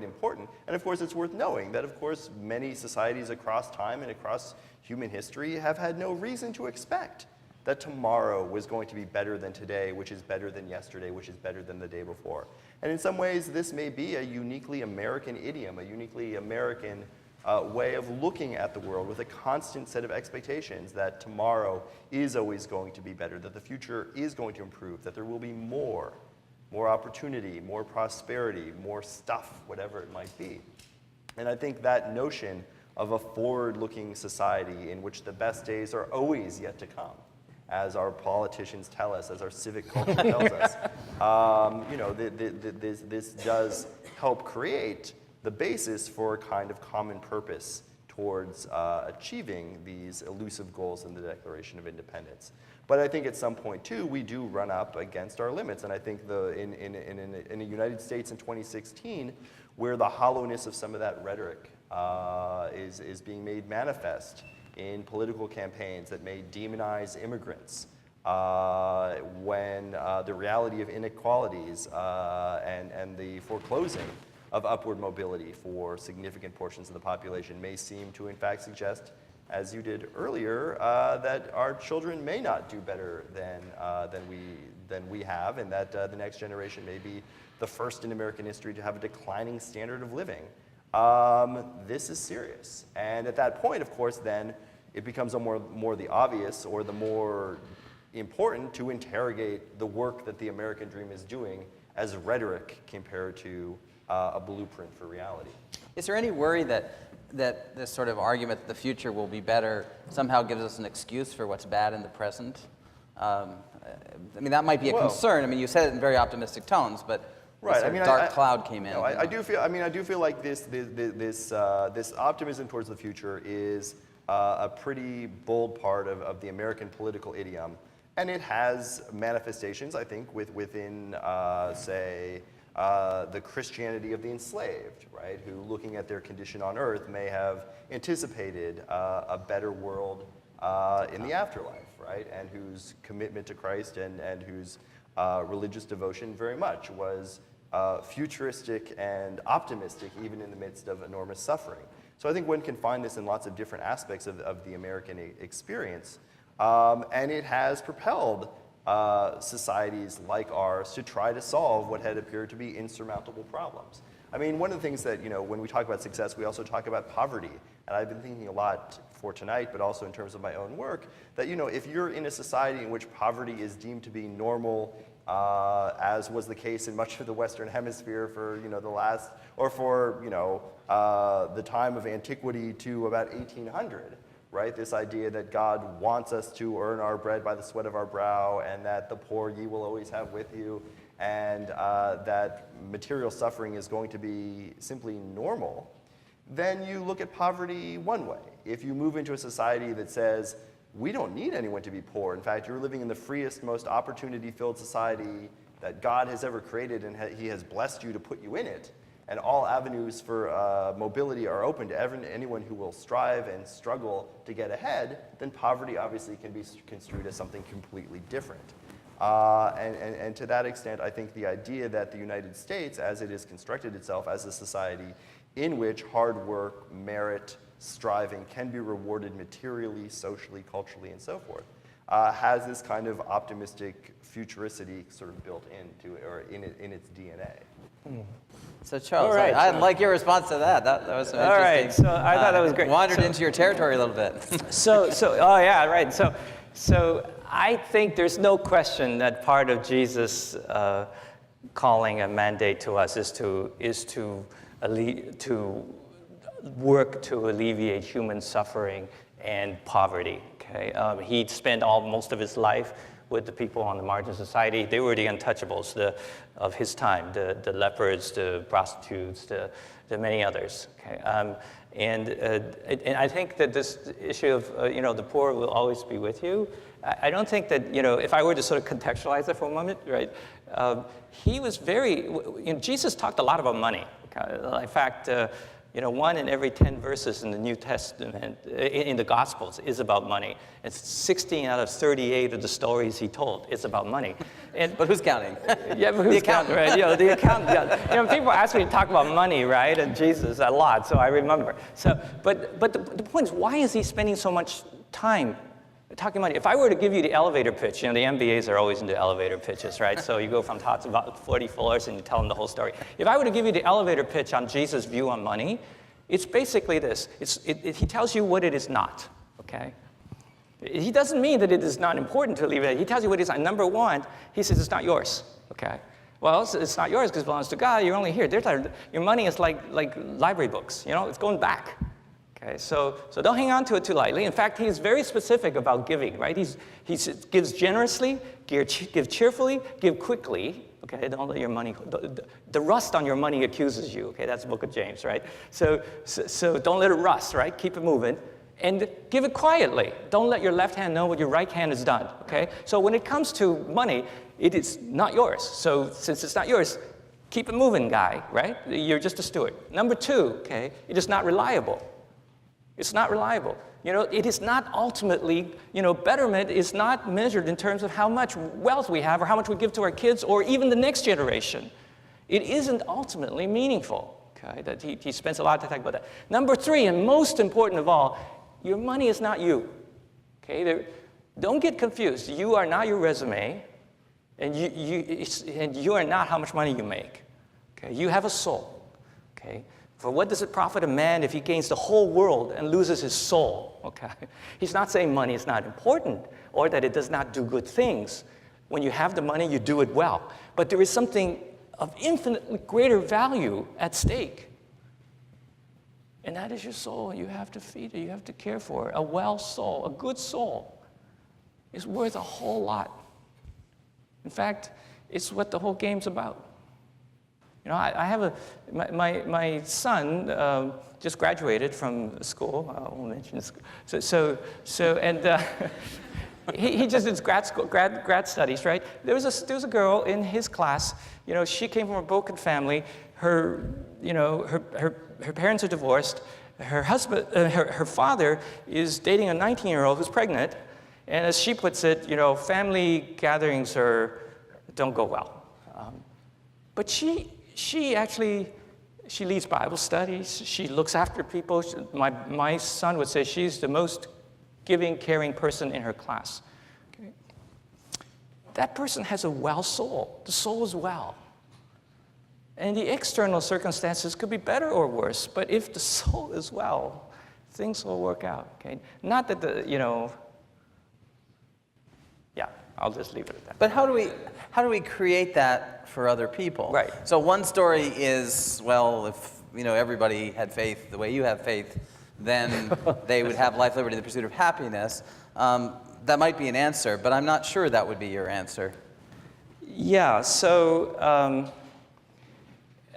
Speaker 2: important. And of course, it's worth knowing that, of course, many societies across time and across human history have had no reason to expect that tomorrow was going to be better than today, which is better than yesterday, which is better than the day before. And in some ways, this may be a uniquely American idiom, a uniquely American way of looking at the world, with a constant set of expectations that tomorrow is always going to be better, that the future is going to improve, that there will be more opportunity, more prosperity, more stuff, whatever it might be. And I think that notion of a forward-looking society in which the best days are always yet to come, as our politicians tell us, as our civic culture tells us, this does help create the basis for a kind of common purpose towards achieving these elusive goals in the Declaration of Independence. But I think at some point, too, we do run up against our limits. And I think in the United States in 2016, where the hollowness of some of that rhetoric is being made manifest in political campaigns that may demonize immigrants, when the reality of inequalities and the foreclosing of upward mobility for significant portions of the population may seem to in fact suggest, as you did earlier, that our children may not do better than we have, and that the next generation may be the first in American history to have a declining standard of living. This is serious. And at that point, of course, then it becomes more the obvious or the more important to interrogate the work that the American dream is doing as rhetoric compared to a blueprint for reality.
Speaker 3: Is there any worry that this sort of argument that the future will be better somehow gives us an excuse for what's bad in the present? I mean, that might be a concern. I mean, you said it in very optimistic tones, but
Speaker 2: right.
Speaker 3: I mean, dark cloud came in.
Speaker 2: No, I do feel like this optimism towards the future is a pretty bold part of the American political idiom, and it has manifestations, I think, within say the Christianity of the enslaved, right? Who, looking at their condition on earth, may have anticipated a better world in the afterlife, right? And whose commitment to Christ and whose religious devotion very much was futuristic and optimistic, even in the midst of enormous suffering. So I think one can find this in lots of different aspects of the American experience. And it has propelled societies like ours to try to solve what had appeared to be insurmountable problems. I mean, one of the things that, when we talk about success, we also talk about poverty. And I've been thinking a lot for tonight, but also in terms of my own work, that, if you're in a society in which poverty is deemed to be normal, as was the case in much of the Western Hemisphere for, the last, or for, the time of antiquity to about 1800, right? This idea that God wants us to earn our bread by the sweat of our brow, and that the poor ye will always have with you, and that material suffering is going to be simply normal, then you look at poverty one way. If you move into a society that says, we don't need anyone to be poor. In fact, you're living in the freest, most opportunity-filled society that God has ever created, and he has blessed you to put you in it. And all avenues for mobility are open to anyone who will strive and struggle to get ahead, then poverty obviously can be construed as something completely different. And to that extent, I think the idea that the United States, as it has constructed itself as a society in which hard work, merit, striving can be rewarded materially, socially, culturally, and so forth, has this kind of optimistic futuricity sort of built into, or in its DNA.
Speaker 3: So Charles,
Speaker 4: right,
Speaker 3: I like your response to that. That was some
Speaker 4: All right,
Speaker 3: interesting.
Speaker 4: so I thought that was great.
Speaker 3: Wandered into your territory a little bit.
Speaker 4: Oh yeah, right. So I think there's no question that part of Jesus' calling and mandate to us is to work to alleviate human suffering and poverty. Okay, he spent most of his life with the people on the margins of society. They were the untouchables of his time, the lepers, the prostitutes, the many others. Okay, and I think that this issue of the poor will always be with you. I don't think that if I were to sort of contextualize it for a moment, right? He was very. Jesus talked a lot about money. Okay? In fact. 1 in every 10 verses in the New Testament, in the Gospels, is about money. It's 16 out of 38 of the stories he told is about money.
Speaker 3: But who's counting?
Speaker 4: Yeah, but who's counting, right? The accountant. Yeah. People ask me to talk about money, right, and Jesus a lot, so I remember. So, but the point is, why is he spending so much time talking money? If I were to give you the elevator pitch, the MBAs are always into elevator pitches, right? So you go from top to about 40 floors and you tell them the whole story. If I were to give you the elevator pitch on Jesus' view on money, it's basically this. He tells you what it is not, okay? He doesn't mean that it is not important to leave it. He tells you what it is not. Number one, he says it's not yours, okay? Well, it's not yours because it belongs to God. You're only here. Your money is like library books, it's going back. Okay, so don't hang on to it too lightly. In fact, he's very specific about giving, right? He gives generously, give cheerfully, give quickly, Okay, don't let your money, the rust on your money accuses you. Okay, that's the book of James, right? So don't let it rust, right? Keep it moving. And give it quietly. Don't let your left hand know what your right hand has done, okay? So when it comes to money, it is not yours. So since it's not yours, keep it moving, guy, right? You're just a steward. Number two, okay, it is not reliable. It's not reliable. It is not ultimately, betterment is not measured in terms of how much wealth we have or how much we give to our kids or even the next generation. It isn't ultimately meaningful, okay? That he spends a lot of time about that. Number three, and most important of all, your money is not you, okay? Don't get confused. You are not your resume, and you are not how much money you make, okay? You have a soul, okay? For what does it profit a man if he gains the whole world and loses his soul? Okay? He's not saying money is not important or that it does not do good things. When you have the money, you do it well. But there is something of infinitely greater value at stake. And that is your soul. You have to feed it. You have to care for it. A well soul, a good soul, is worth a whole lot. In fact, it's what the whole game's about. I have my son just graduated from school. I won't mention school. He just did grad studies, right? There was a girl in his class. She came from a broken family. Her parents are divorced. Her husband, her father is dating a 19-year-old who's pregnant. And as she puts it, family gatherings don't go well. But she leads Bible studies. She looks after people. My son would say she's the most giving, caring person in her class. Okay? That person has a well soul. The soul is well. And the external circumstances could be better or worse, but if the soul is well, things will work out. Okay? Not that I'll just leave it at that.
Speaker 3: But how do we create that for other people?
Speaker 4: Right.
Speaker 3: So one story is, well, if everybody had faith the way you have faith, then they would have life, liberty, and the pursuit of happiness. That might be an answer, but I'm not sure that would be your answer.
Speaker 4: Yeah. So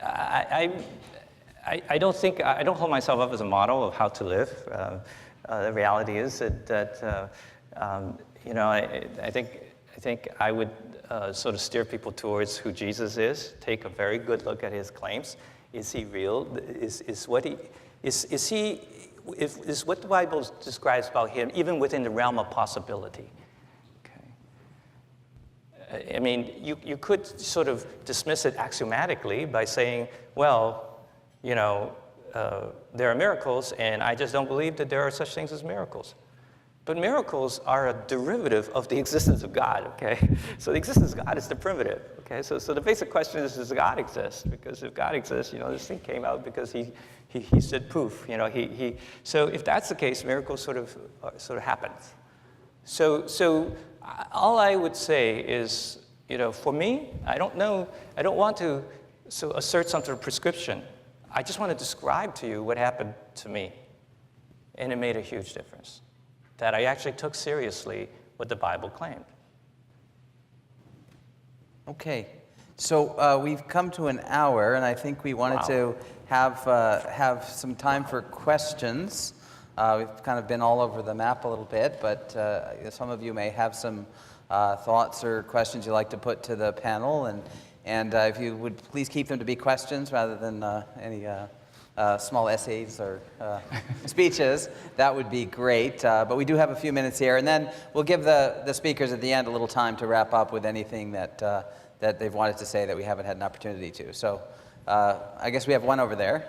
Speaker 4: I don't hold myself up as a model of how to live. The reality is that I think I would sort of steer people towards who Jesus is. Take a very good look at his claims. Is he real? Is what the Bible describes about him even within the realm of possibility? Okay. I mean, you could sort of dismiss it axiomatically by saying, well, there are miracles, and I just don't believe that there are such things as miracles. But miracles are a derivative of the existence of God, okay? So the existence of God is the primitive, okay? So the basic question is, does God exist? Because if God exists, this thing came out because he said poof, So if that's the case, miracles sort of happen. So all I would say is, for me, I don't want to assert some sort of prescription. I just want to describe to you what happened to me. And it made a huge difference. That I actually took seriously what the Bible claimed.
Speaker 3: Okay, so we've come to an hour, and I think we wanted to have some time for questions. We've kind of been all over the map a little bit, but some of you may have some thoughts or questions you'd like to put to the panel, and if you would please keep them to be questions rather than any small essays or speeches, that would be great. But we do have a few minutes here, and then we'll give the speakers at the end a little time to wrap up with anything that they've wanted to say that we haven't had an opportunity to. So I guess we have one over there.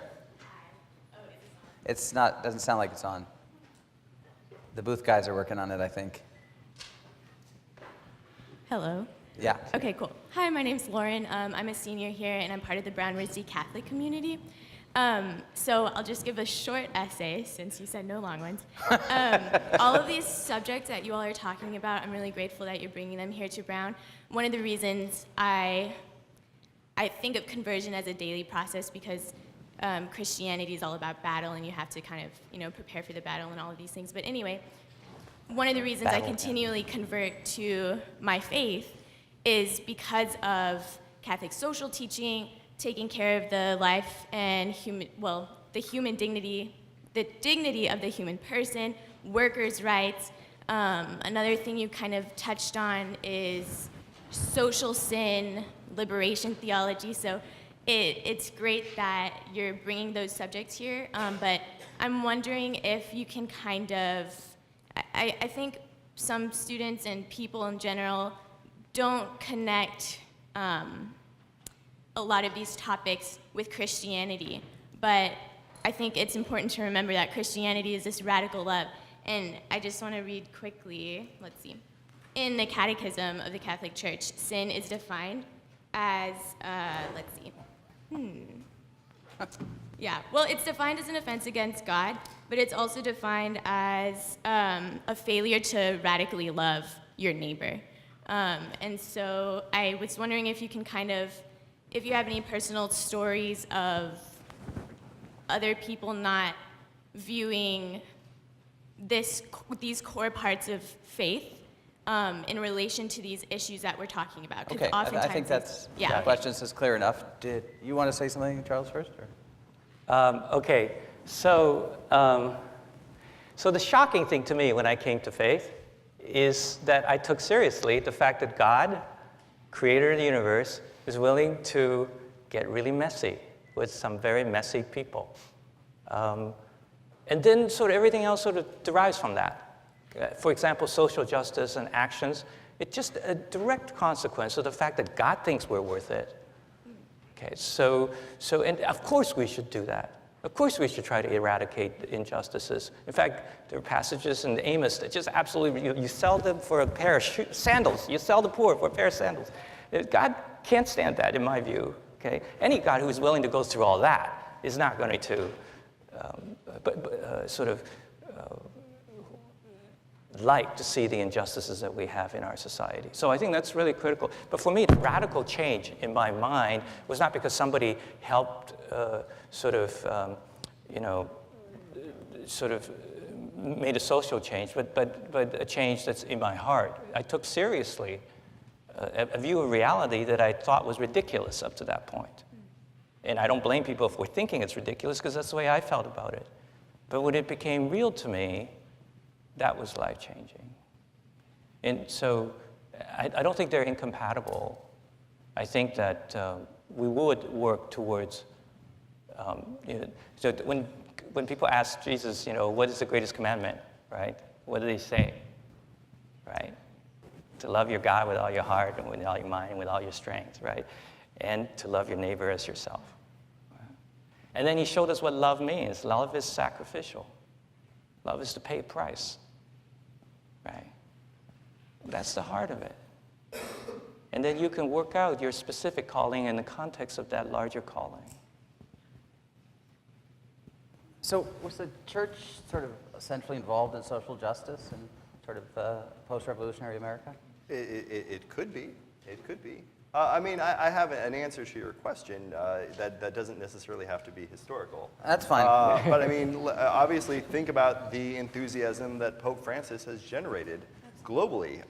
Speaker 3: It's not, doesn't sound like it's on. The booth guys are working on it, I think.
Speaker 5: Hello.
Speaker 3: Yeah.
Speaker 5: Okay, cool. Hi, my name's Lauren. I'm a senior here, and I'm part of the Brown Ridgely Catholic community. So I'll just give a short essay, since you said no long ones. All of these subjects that you all are talking about, I'm really grateful that you're bringing them here to Brown. One of the reasons I think of conversion as a daily process, because Christianity is all about battle, and you have to kind of, prepare for the battle and all of these things. But anyway, one of the reasons I continually convert to my faith is because of Catholic social teaching, taking care of the life and the human dignity, the dignity of the human person, workers' rights. Another thing you kind of touched on is social sin, liberation theology. So it's great that you're bringing those subjects here, but I'm wondering if you can kind of, I think some students and people in general don't connect a lot of these topics with Christianity, but I think it's important to remember that Christianity is this radical love. And I just want to read quickly, let's see. In the Catechism of the Catholic Church, sin is defined as, let's see. Yeah, well, it's defined as an offense against God, but it's also defined as a failure to radically love your neighbor. And so I was wondering if you can if you have any personal stories of other people not viewing these core parts of faith in relation to these issues that we're talking about. 'Cause
Speaker 3: Okay, I think that's
Speaker 5: yeah.
Speaker 3: questions is clear enough. Did you want to say something, Charles, first? Or?
Speaker 4: Okay, so the shocking thing to me when I came to faith is that I took seriously the fact that God, creator of the universe, is willing to get really messy with some very messy people. And then sort of everything else sort of derives from that. For example, social justice and actions, it's just a direct consequence of the fact that God thinks we're worth it. Okay, so and of course we should do that. Of course we should try to eradicate injustices. In fact, there are passages in Amos that just absolutely, you sell them for a pair of sandals. You sell the poor for a pair of sandals. God can't stand that, in my view. Okay, any God who is willing to go through all that is not going to like to see the injustices that we have in our society. So I think that's really critical. But for me, the radical change in my mind was not because somebody helped made a social change, but a change that's in my heart. I took seriously a view of reality that I thought was ridiculous up to that point. And I don't blame people for thinking it's ridiculous, because that's the way I felt about it. But when it became real to me, that was life-changing. And so I don't think they're incompatible. I think that we would work towards, so when people ask Jesus, what is the greatest commandment, right? What do they say, right? To love your God with all your heart and with all your mind and with all your strength, right? And to love your neighbor as yourself. And then he showed us what love means. Love is sacrificial. Love is to pay a price, right? That's the heart of it. And then you can work out your specific calling in the context of that larger calling.
Speaker 3: So was the church sort of essentially involved in social justice and sort of post-revolutionary America?
Speaker 2: It could be. It could be. I have an answer to your question that doesn't necessarily have to be historical.
Speaker 3: That's fine.
Speaker 2: But obviously, think about the enthusiasm that Pope Francis has generated globally.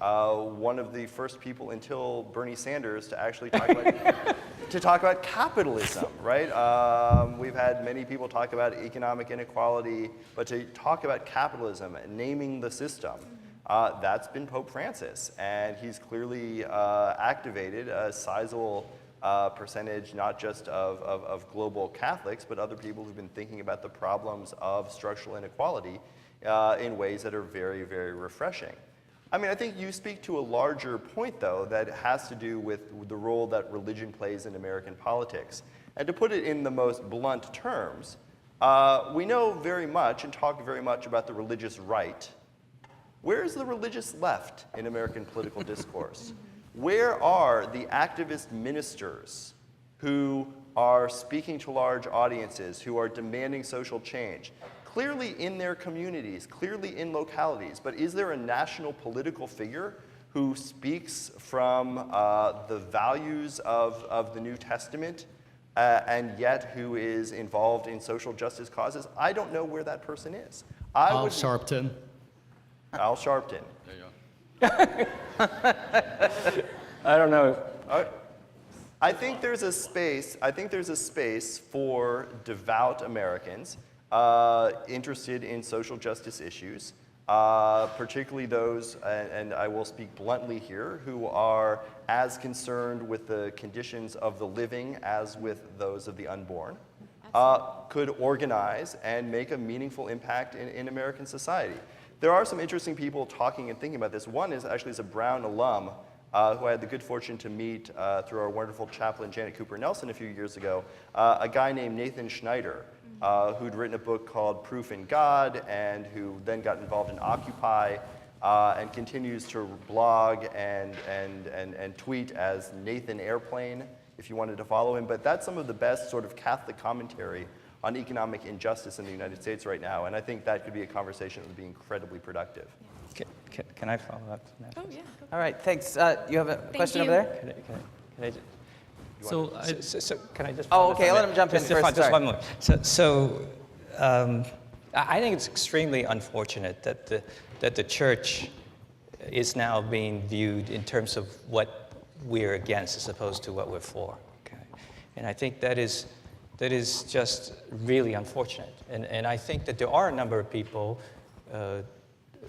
Speaker 2: One of the first people until Bernie Sanders to actually talk about capitalism, right? We've had many people talk about economic inequality, but to talk about capitalism, naming the system, that's been Pope Francis, and he's clearly activated a sizable percentage, not just of global Catholics, but other people who've been thinking about the problems of structural inequality in ways that are very, very refreshing. I think you speak to a larger point, though, that has to do with the role that religion plays in American politics. And to put it in the most blunt terms, we know very much and talk very much about the religious right. Where is the religious left in American political discourse? Where are the activist ministers who are speaking to large audiences, who are demanding social change? Clearly in their communities, clearly in localities, but is there a national political figure who speaks from the values of the New Testament and yet who is involved in social justice causes? I don't know where that person is.
Speaker 6: Al Sharpton.
Speaker 2: Al Sharpton.
Speaker 6: There you go.
Speaker 4: I don't know.
Speaker 2: I think there's a space for devout Americans interested in social justice issues, particularly those, and I will speak bluntly here, who are as concerned with the conditions of the living as with those of the unborn, could organize and make a meaningful impact in American society. There are some interesting people talking and thinking about this. One is actually a Brown alum who I had the good fortune to meet through our wonderful chaplain Janet Cooper Nelson a few years ago, a guy named Nathan Schneider, who'd written a book called Proof in God, and who then got involved in Occupy, and continues to blog and tweet as Nathan Airplane, if you wanted to follow him. But that's some of the best sort of Catholic commentary on economic injustice in the United States right now, and I think that could be a conversation that would be incredibly productive.
Speaker 4: Can I follow up to that?
Speaker 5: Oh, yeah.
Speaker 3: All right, thanks. You have a question over there?
Speaker 4: Can I just, so can I just?
Speaker 3: Oh, okay. Let him jump in first.
Speaker 4: Just one more. I think it's extremely unfortunate that the church is now being viewed in terms of what we're against as opposed to what we're for. Okay, and I think that is just really unfortunate. And I think that there are a number of people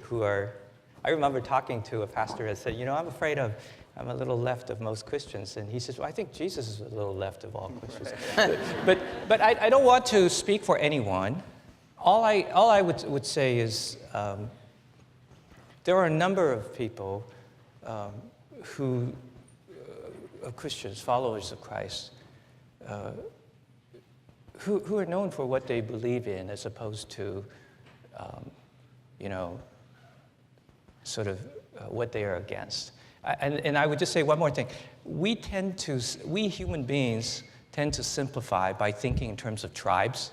Speaker 4: who are. I remember talking to a pastor that said, I'm a little left of most Christians. And he says, well, I think Jesus is a little left of all Christians. but I don't want to speak for anyone. All I would say is there are a number of people who, Christians, followers of Christ, who are known for what they believe in as opposed to, sort of what they are against. And I would just say one more thing. We human beings tend to simplify by thinking in terms of tribes.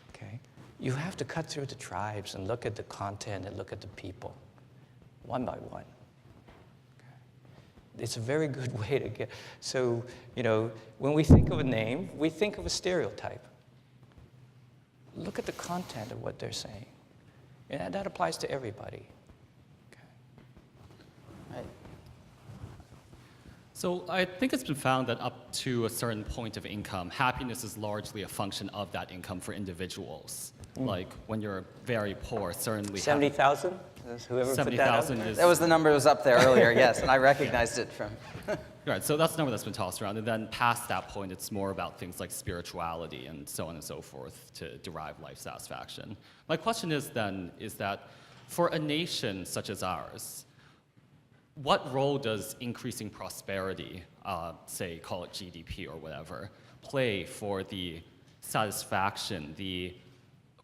Speaker 4: Okay? You have to cut through the tribes and look at the content and look at the people, one by one. Okay? It's a very good way to get. So, when we think of a name, we think of a stereotype. Look at the content of what they're saying. And that applies to everybody.
Speaker 6: So I think it's been found that up to a certain point of income, happiness is largely a function of that income for individuals. Like when you're very poor, certainly
Speaker 4: 70,000? Whoever
Speaker 6: 70,000 is...
Speaker 3: That was the number that was up there earlier, yes, and I recognized it from...
Speaker 6: Right, so that's the number that's been tossed around. And then past that point, it's more about things like spirituality and so on and so forth to derive life satisfaction. My question is that for a nation such as ours, what role does increasing prosperity, say, call it GDP or whatever, play for the satisfaction, the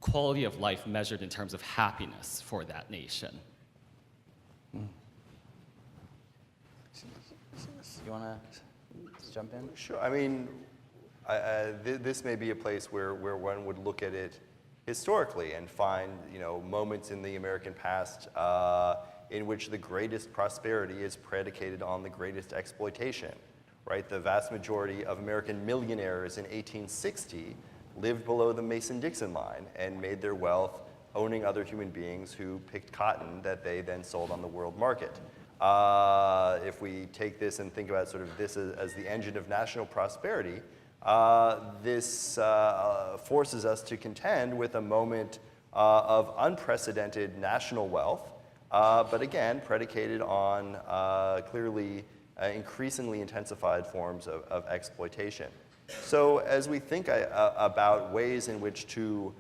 Speaker 6: quality of life measured in terms of happiness for that nation?
Speaker 3: You want to jump in?
Speaker 2: Sure. I mean, this may be a place where one would look at it historically and find, moments in the American past in which the greatest prosperity is predicated on the greatest exploitation, right? The vast majority of American millionaires in 1860 lived below the Mason-Dixon line and made their wealth owning other human beings who picked cotton that they then sold on the world market. If we take this and think about sort of this as the engine of national prosperity, this forces us to contend with a moment of unprecedented national wealth, but again, predicated on clearly increasingly intensified forms of exploitation. So as we think about ways in which to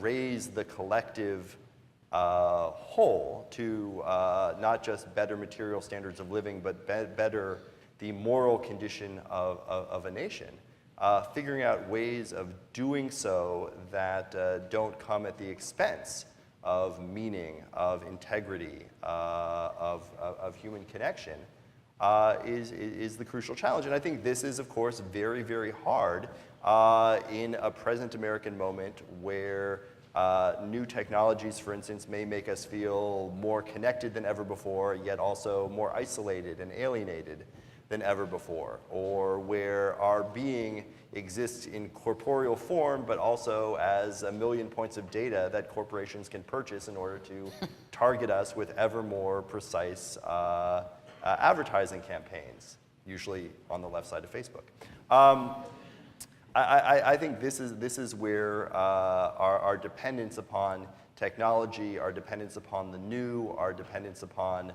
Speaker 2: raise the collective whole to not just better material standards of living, but better the moral condition of a nation, figuring out ways of doing so that don't come at the expense of meaning, of integrity, of human connection, is the crucial challenge. And I think this is, of course, very, very hard in a present American moment where new technologies, for instance, may make us feel more connected than ever before, yet also more isolated and alienated than ever before, or where our being exists in corporeal form, but also as a million points of data that corporations can purchase in order to target us with ever more precise advertising campaigns. usually on the left side of Facebook. I think this is where our dependence upon technology, our dependence upon the new, our dependence upon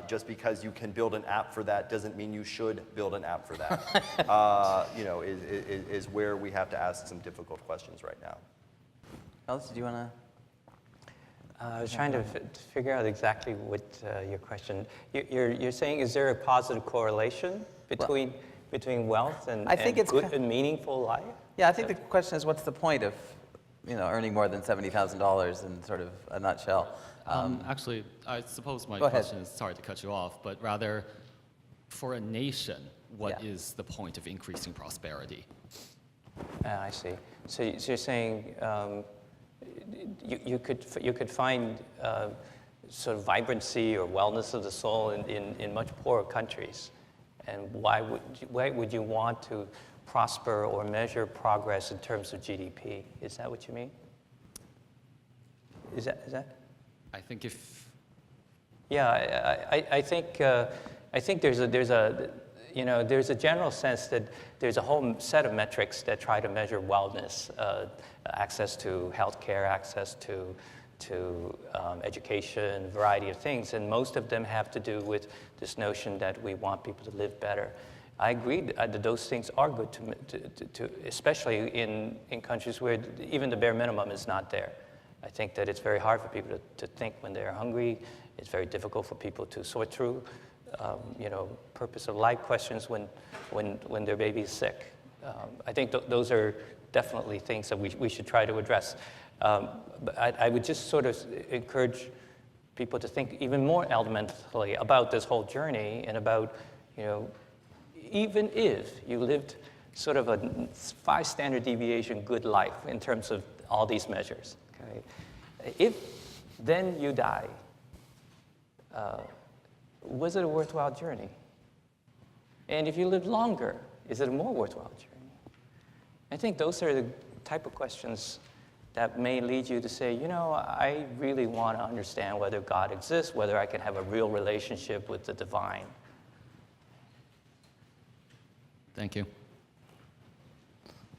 Speaker 2: just because you can build an app for that doesn't mean you should build an app for that. Is where we have to ask some difficult questions right now.
Speaker 3: Ellis, do you want to?
Speaker 4: I was trying to figure out exactly what your question. You're saying, is there a positive correlation between wealth and,
Speaker 3: I think it's
Speaker 4: good and meaningful life?
Speaker 3: Yeah, I think the question is, what's the point of, earning more than $70,000 in sort of a nutshell?
Speaker 6: Actually, I suppose my
Speaker 3: Go ahead.
Speaker 6: question is, sorry to cut you off, but rather, for a nation, what is the point of increasing prosperity?
Speaker 4: I see. So you're saying you could find sort of vibrancy or wellness of the soul in much poorer countries, and why would you want to prosper or measure progress in terms of GDP? Is that what you mean? Is that?
Speaker 6: I think if
Speaker 4: Yeah, I think there's a general sense that there's a whole set of metrics that try to measure wellness, access to healthcare, access to education, a variety of things, and most of them have to do with this notion that we want people to live better. I agree that those things are good to especially in countries where even the bare minimum is not there. I think that it's very hard for people to think when they're hungry. It's very difficult for people to sort through, purpose of life questions when their baby is sick. I think those are definitely things that we should try to address. But I would just sort of encourage people to think even more elementally about this whole journey and about, even if you lived sort of a 5 standard deviation good life in terms of all these measures, okay? If then you die, was it a worthwhile journey? And if you lived longer, is it a more worthwhile journey? I think those are the type of questions that may lead you to say, I really want to understand whether God exists, whether I can have a real relationship with the divine.
Speaker 6: Thank you.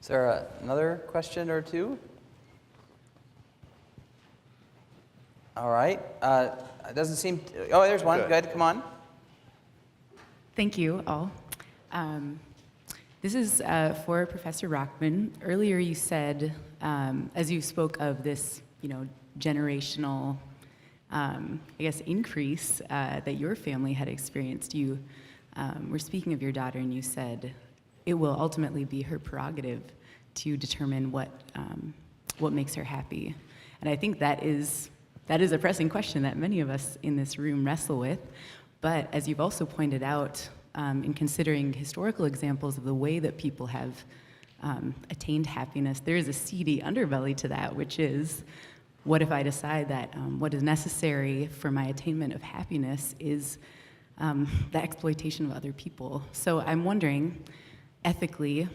Speaker 3: Is there another question or two? All right. It doesn't seem. Oh, there's one. Good. Come on.
Speaker 7: Thank you all. This is for Professor Rockman. Earlier you said, as you spoke of this, generational, increase that your family had experienced, you were speaking of your daughter and you said it will ultimately be her prerogative to determine what makes her happy. And I think that is a pressing question that many of us in this room wrestle with. But as you've also pointed out, in considering historical examples of the way that people have attained happiness, there is a seedy underbelly to that, which is, what if I decide that what is necessary for my attainment of happiness is the exploitation of other people? So I'm wondering, ethically,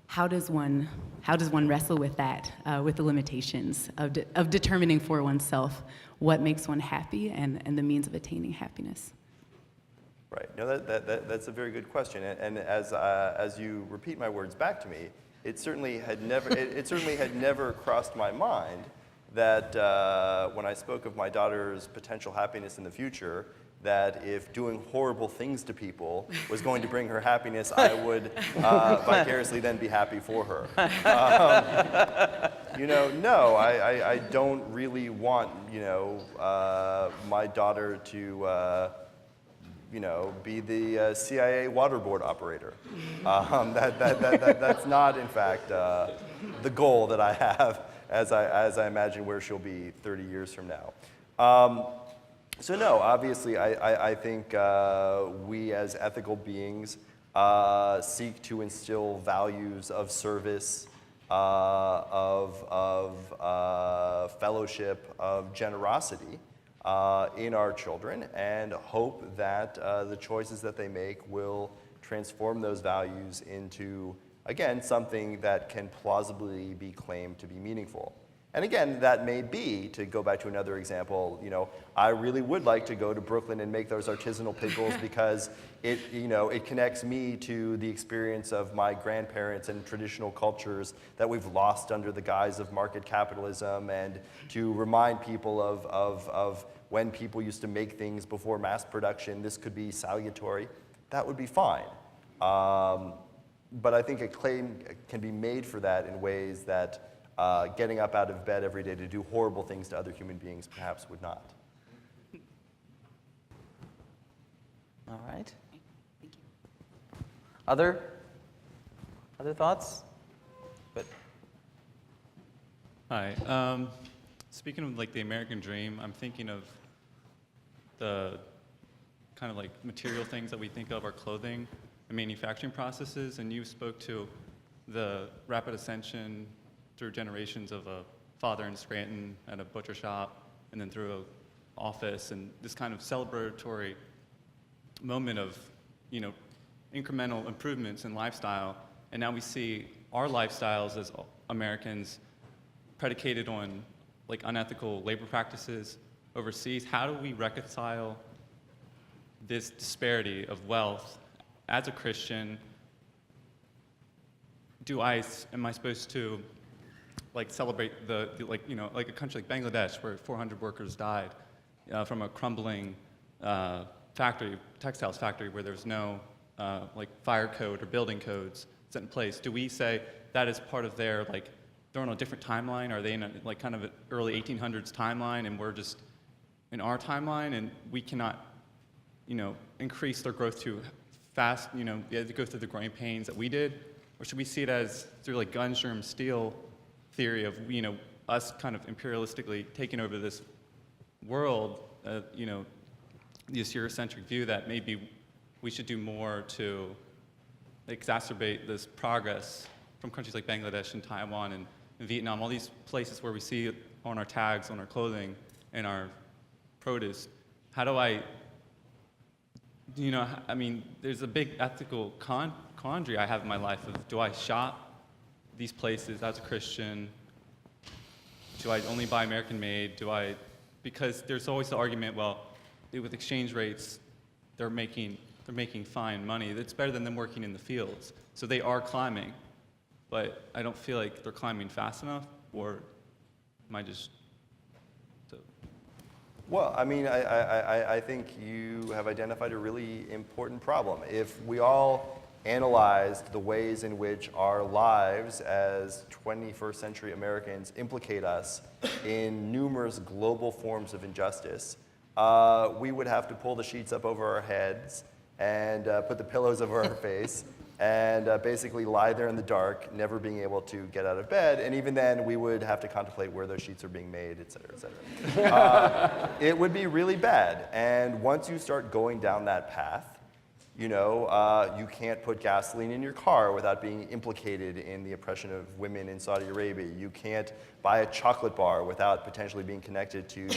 Speaker 7: how does one wrestle with that, with the limitations of determining for oneself what makes one happy and the means of attaining happiness?
Speaker 2: Right. No, that's a very good question. And as you repeat my words back to me, it certainly had never crossed my mind that when I spoke of my daughter's potential happiness in the future, that if doing horrible things to people was going to bring her happiness, I would vicariously then be happy for her. No, I don't really want, my daughter to, be the CIA waterboard operator. That's not, in fact, the goal that I have as I imagine where she'll be 30 years from now. So no, obviously, I think we as ethical beings seek to instill values of service, of fellowship, of generosity in our children, and hope that the choices that they make will transform those values into, again, something that can plausibly be claimed to be meaningful. And again, that may be, to go back to another example, I really would like to go to Brooklyn and make those artisanal pickles because it connects me to the experience of my grandparents and traditional cultures that we've lost under the guise of market capitalism, and to remind people of when people used to make things before mass production. This could be salutary. That would be fine. But I think a claim can be made for that in ways that getting up out of bed every day to do horrible things to other human beings perhaps would not.
Speaker 3: All right. Thank you. Other thoughts? Good.
Speaker 8: Hi. Speaking of like the American dream, I'm thinking of the kind of like material things that we think of, our clothing and manufacturing processes, and you spoke to the rapid ascension through generations of a father in Scranton at a butcher shop, and then through an office, and this kind of celebratory moment of, incremental improvements in lifestyle. And now we see our lifestyles as Americans predicated on like unethical labor practices overseas. How do we reconcile this disparity of wealth as a Christian? Am I supposed to like celebrate like a country like Bangladesh where 400 workers died from a crumbling textiles factory where there's no like fire code or building codes set in place? Do we say that is part of their, like, they're on a different timeline? Are they in a, like, kind of an early 1800s timeline and we're just in our timeline, and we cannot, increase their growth too fast, they had to go through the growing pains that we did? Or should we see it as through like gun, germ, steel theory of, us kind of imperialistically taking over this world, this Eurocentric view that maybe we should do more to exacerbate this progress from countries like Bangladesh and Taiwan and Vietnam, all these places where we see it on our tags, on our clothing, and our produce. How do there's a big ethical quandary I have in my life of, do I shop these places as a Christian? Do I only buy American-made? Because there's always the argument, well, with exchange rates, they're making fine money. It's better than them working in the fields. So they are climbing, but I don't feel like they're climbing fast enough, or am I just...
Speaker 2: Well, I think you have identified a really important problem. If we all analyzed the ways in which our lives as 21st century Americans implicate us in numerous global forms of injustice, we would have to pull the sheets up over our heads and put the pillows over our face and basically lie there in the dark, never being able to get out of bed. And even then, we would have to contemplate where those sheets are being made, et cetera, et cetera. It would be really bad. And once you start going down that path, you can't put gasoline in your car without being implicated in the oppression of women in Saudi Arabia. You can't buy a chocolate bar without potentially being connected to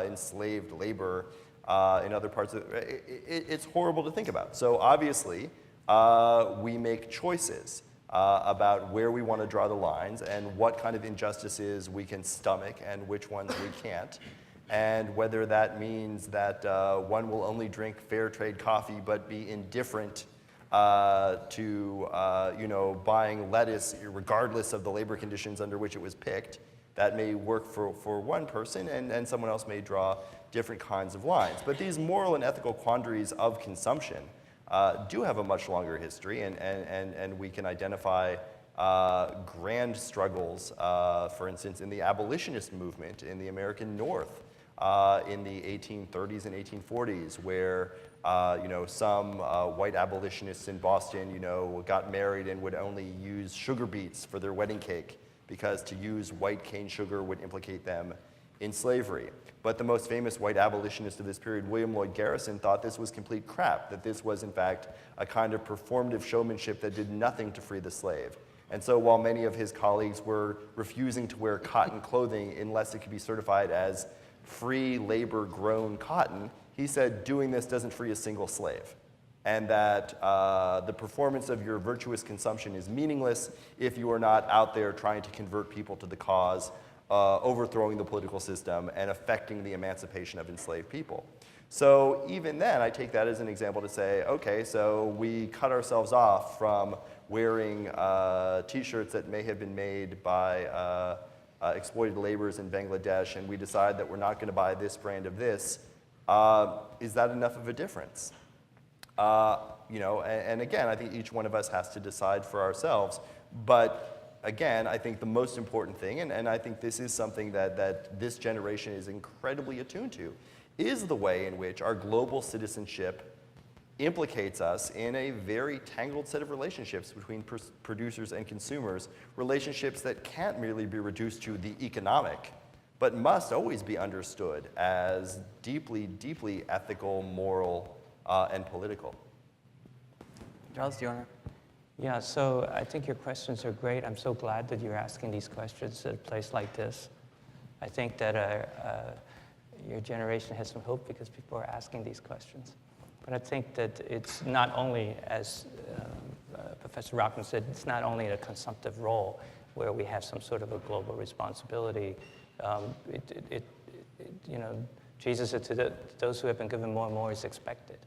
Speaker 2: enslaved labor in other parts of it's horrible to think about. So obviously, we make choices about where we want to draw the lines and what kind of injustices we can stomach and which ones we can't. And whether that means that one will only drink fair trade coffee but be indifferent to buying lettuce regardless of the labor conditions under which it was picked. That may work for one person, and someone else may draw different kinds of lines. But these moral and ethical quandaries of consumption do have a much longer history, and we can identify grand struggles, for instance, in the abolitionist movement in the American North in the 1830s and 1840s, where some white abolitionists in Boston, got married and would only use sugar beets for their wedding cake because to use white cane sugar would implicate them in slavery. But the most famous white abolitionist of this period, William Lloyd Garrison, thought this was complete crap, that this was, in fact, a kind of performative showmanship that did nothing to free the slave. And so while many of his colleagues were refusing to wear cotton clothing unless it could be certified as free labor-grown cotton, he said doing this doesn't free a single slave, and that the performance of your virtuous consumption is meaningless if you are not out there trying to convert people to the cause overthrowing the political system and affecting the emancipation of enslaved people. So even then, I take that as an example to say, okay, so we cut ourselves off from wearing t-shirts that may have been made by exploited laborers in Bangladesh, and we decide that we're not going to buy this brand of this. Is that enough of a difference? And again, I think each one of us has to decide for ourselves. But again, I think the most important thing, and I think this is something that this generation is incredibly attuned to, is the way in which our global citizenship implicates us in a very tangled set of relationships between producers and consumers, relationships that can't merely be reduced to the economic, but must always be understood as deeply, deeply ethical, moral, and political.
Speaker 3: Charles, do you want to?
Speaker 4: Yeah, so I think your questions are great. I'm so glad that you're asking these questions at a place like this. I think that your generation has some hope because people are asking these questions. But I think that it's not only, as Professor Rockman said, it's not only a consumptive role where we have some sort of a global responsibility. Jesus said to those who have been given more and more is expected.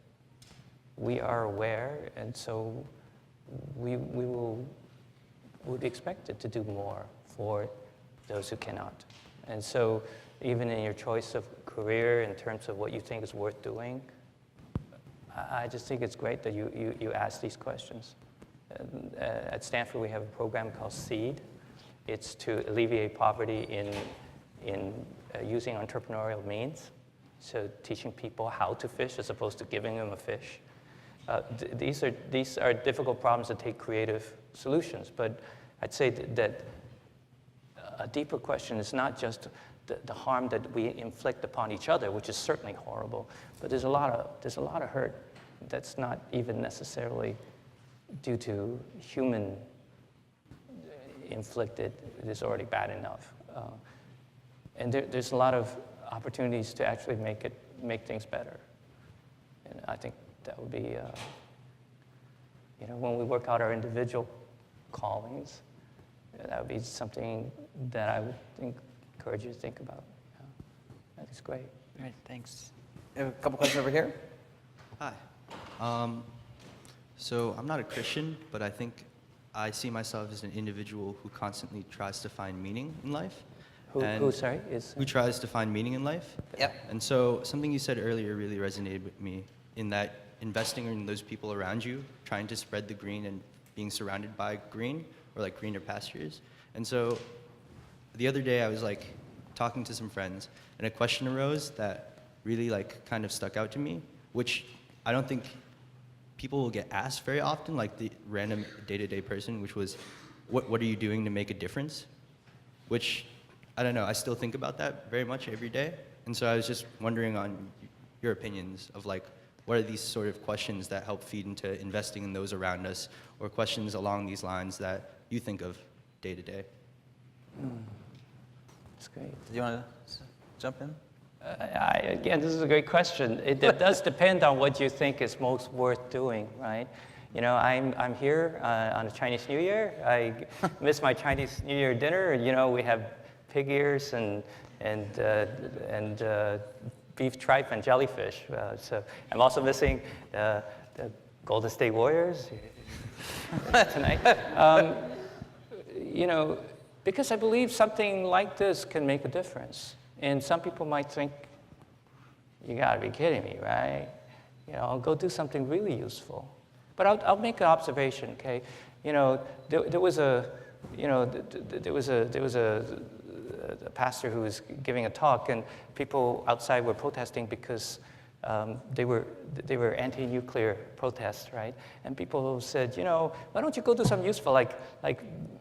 Speaker 4: We are aware, and so we will be expected to do more for those who cannot. And so even in your choice of career in terms of what you think is worth doing, I just think it's great that you ask these questions. At Stanford, we have a program called SEED. It's to alleviate poverty in using entrepreneurial means, so teaching people how to fish as opposed to giving them a fish. These are difficult problems that take creative solutions, but I'd say that a deeper question is not just the harm that we inflict upon each other, which is certainly horrible, but there's a lot of hurt that's not even necessarily due to human inflicted. It is already bad enough, and there's a lot of opportunities to actually make things better, and I think that would be, when we work out our individual callings, that would be something that I would encourage you to think about. Yeah. That's great.
Speaker 3: All right, thanks. We have a couple questions over here.
Speaker 9: Hi. So I'm not a Christian, but I think I see myself as an individual who constantly tries to find meaning in life.
Speaker 4: Who
Speaker 9: tries to find meaning in life.
Speaker 3: Yep.
Speaker 9: And so something you said earlier really resonated with me, in that investing in those people around you, trying to spread the green and being surrounded by green, or like greener pastures. And so the other day I was talking to some friends, and a question arose that really kind of stuck out to me, which I don't think people will get asked very often, like the random day-to-day person, which was, what are you doing to make a difference? Which, I don't know, I still think about that very much every day. And so I was just wondering on your opinions of what are these sort of questions that help feed into investing in those around us, or questions along these lines that you think of day to day?
Speaker 4: That's great.
Speaker 3: Do you want to jump in?
Speaker 4: Again, this is a great question. It does depend on what you think is most worth doing, right? I'm here on a Chinese New Year. I miss my Chinese New Year dinner. We have pig ears and beef tripe and jellyfish. So I'm also missing the Golden State Warriors tonight. Because I believe something like this can make a difference. And some people might think, you gotta be kidding me, right? I'll go do something really useful. But I'll make an observation, okay? There was a pastor who was giving a talk, and people outside were protesting because they were anti-nuclear protests, right? And people said, why don't you go do something useful, like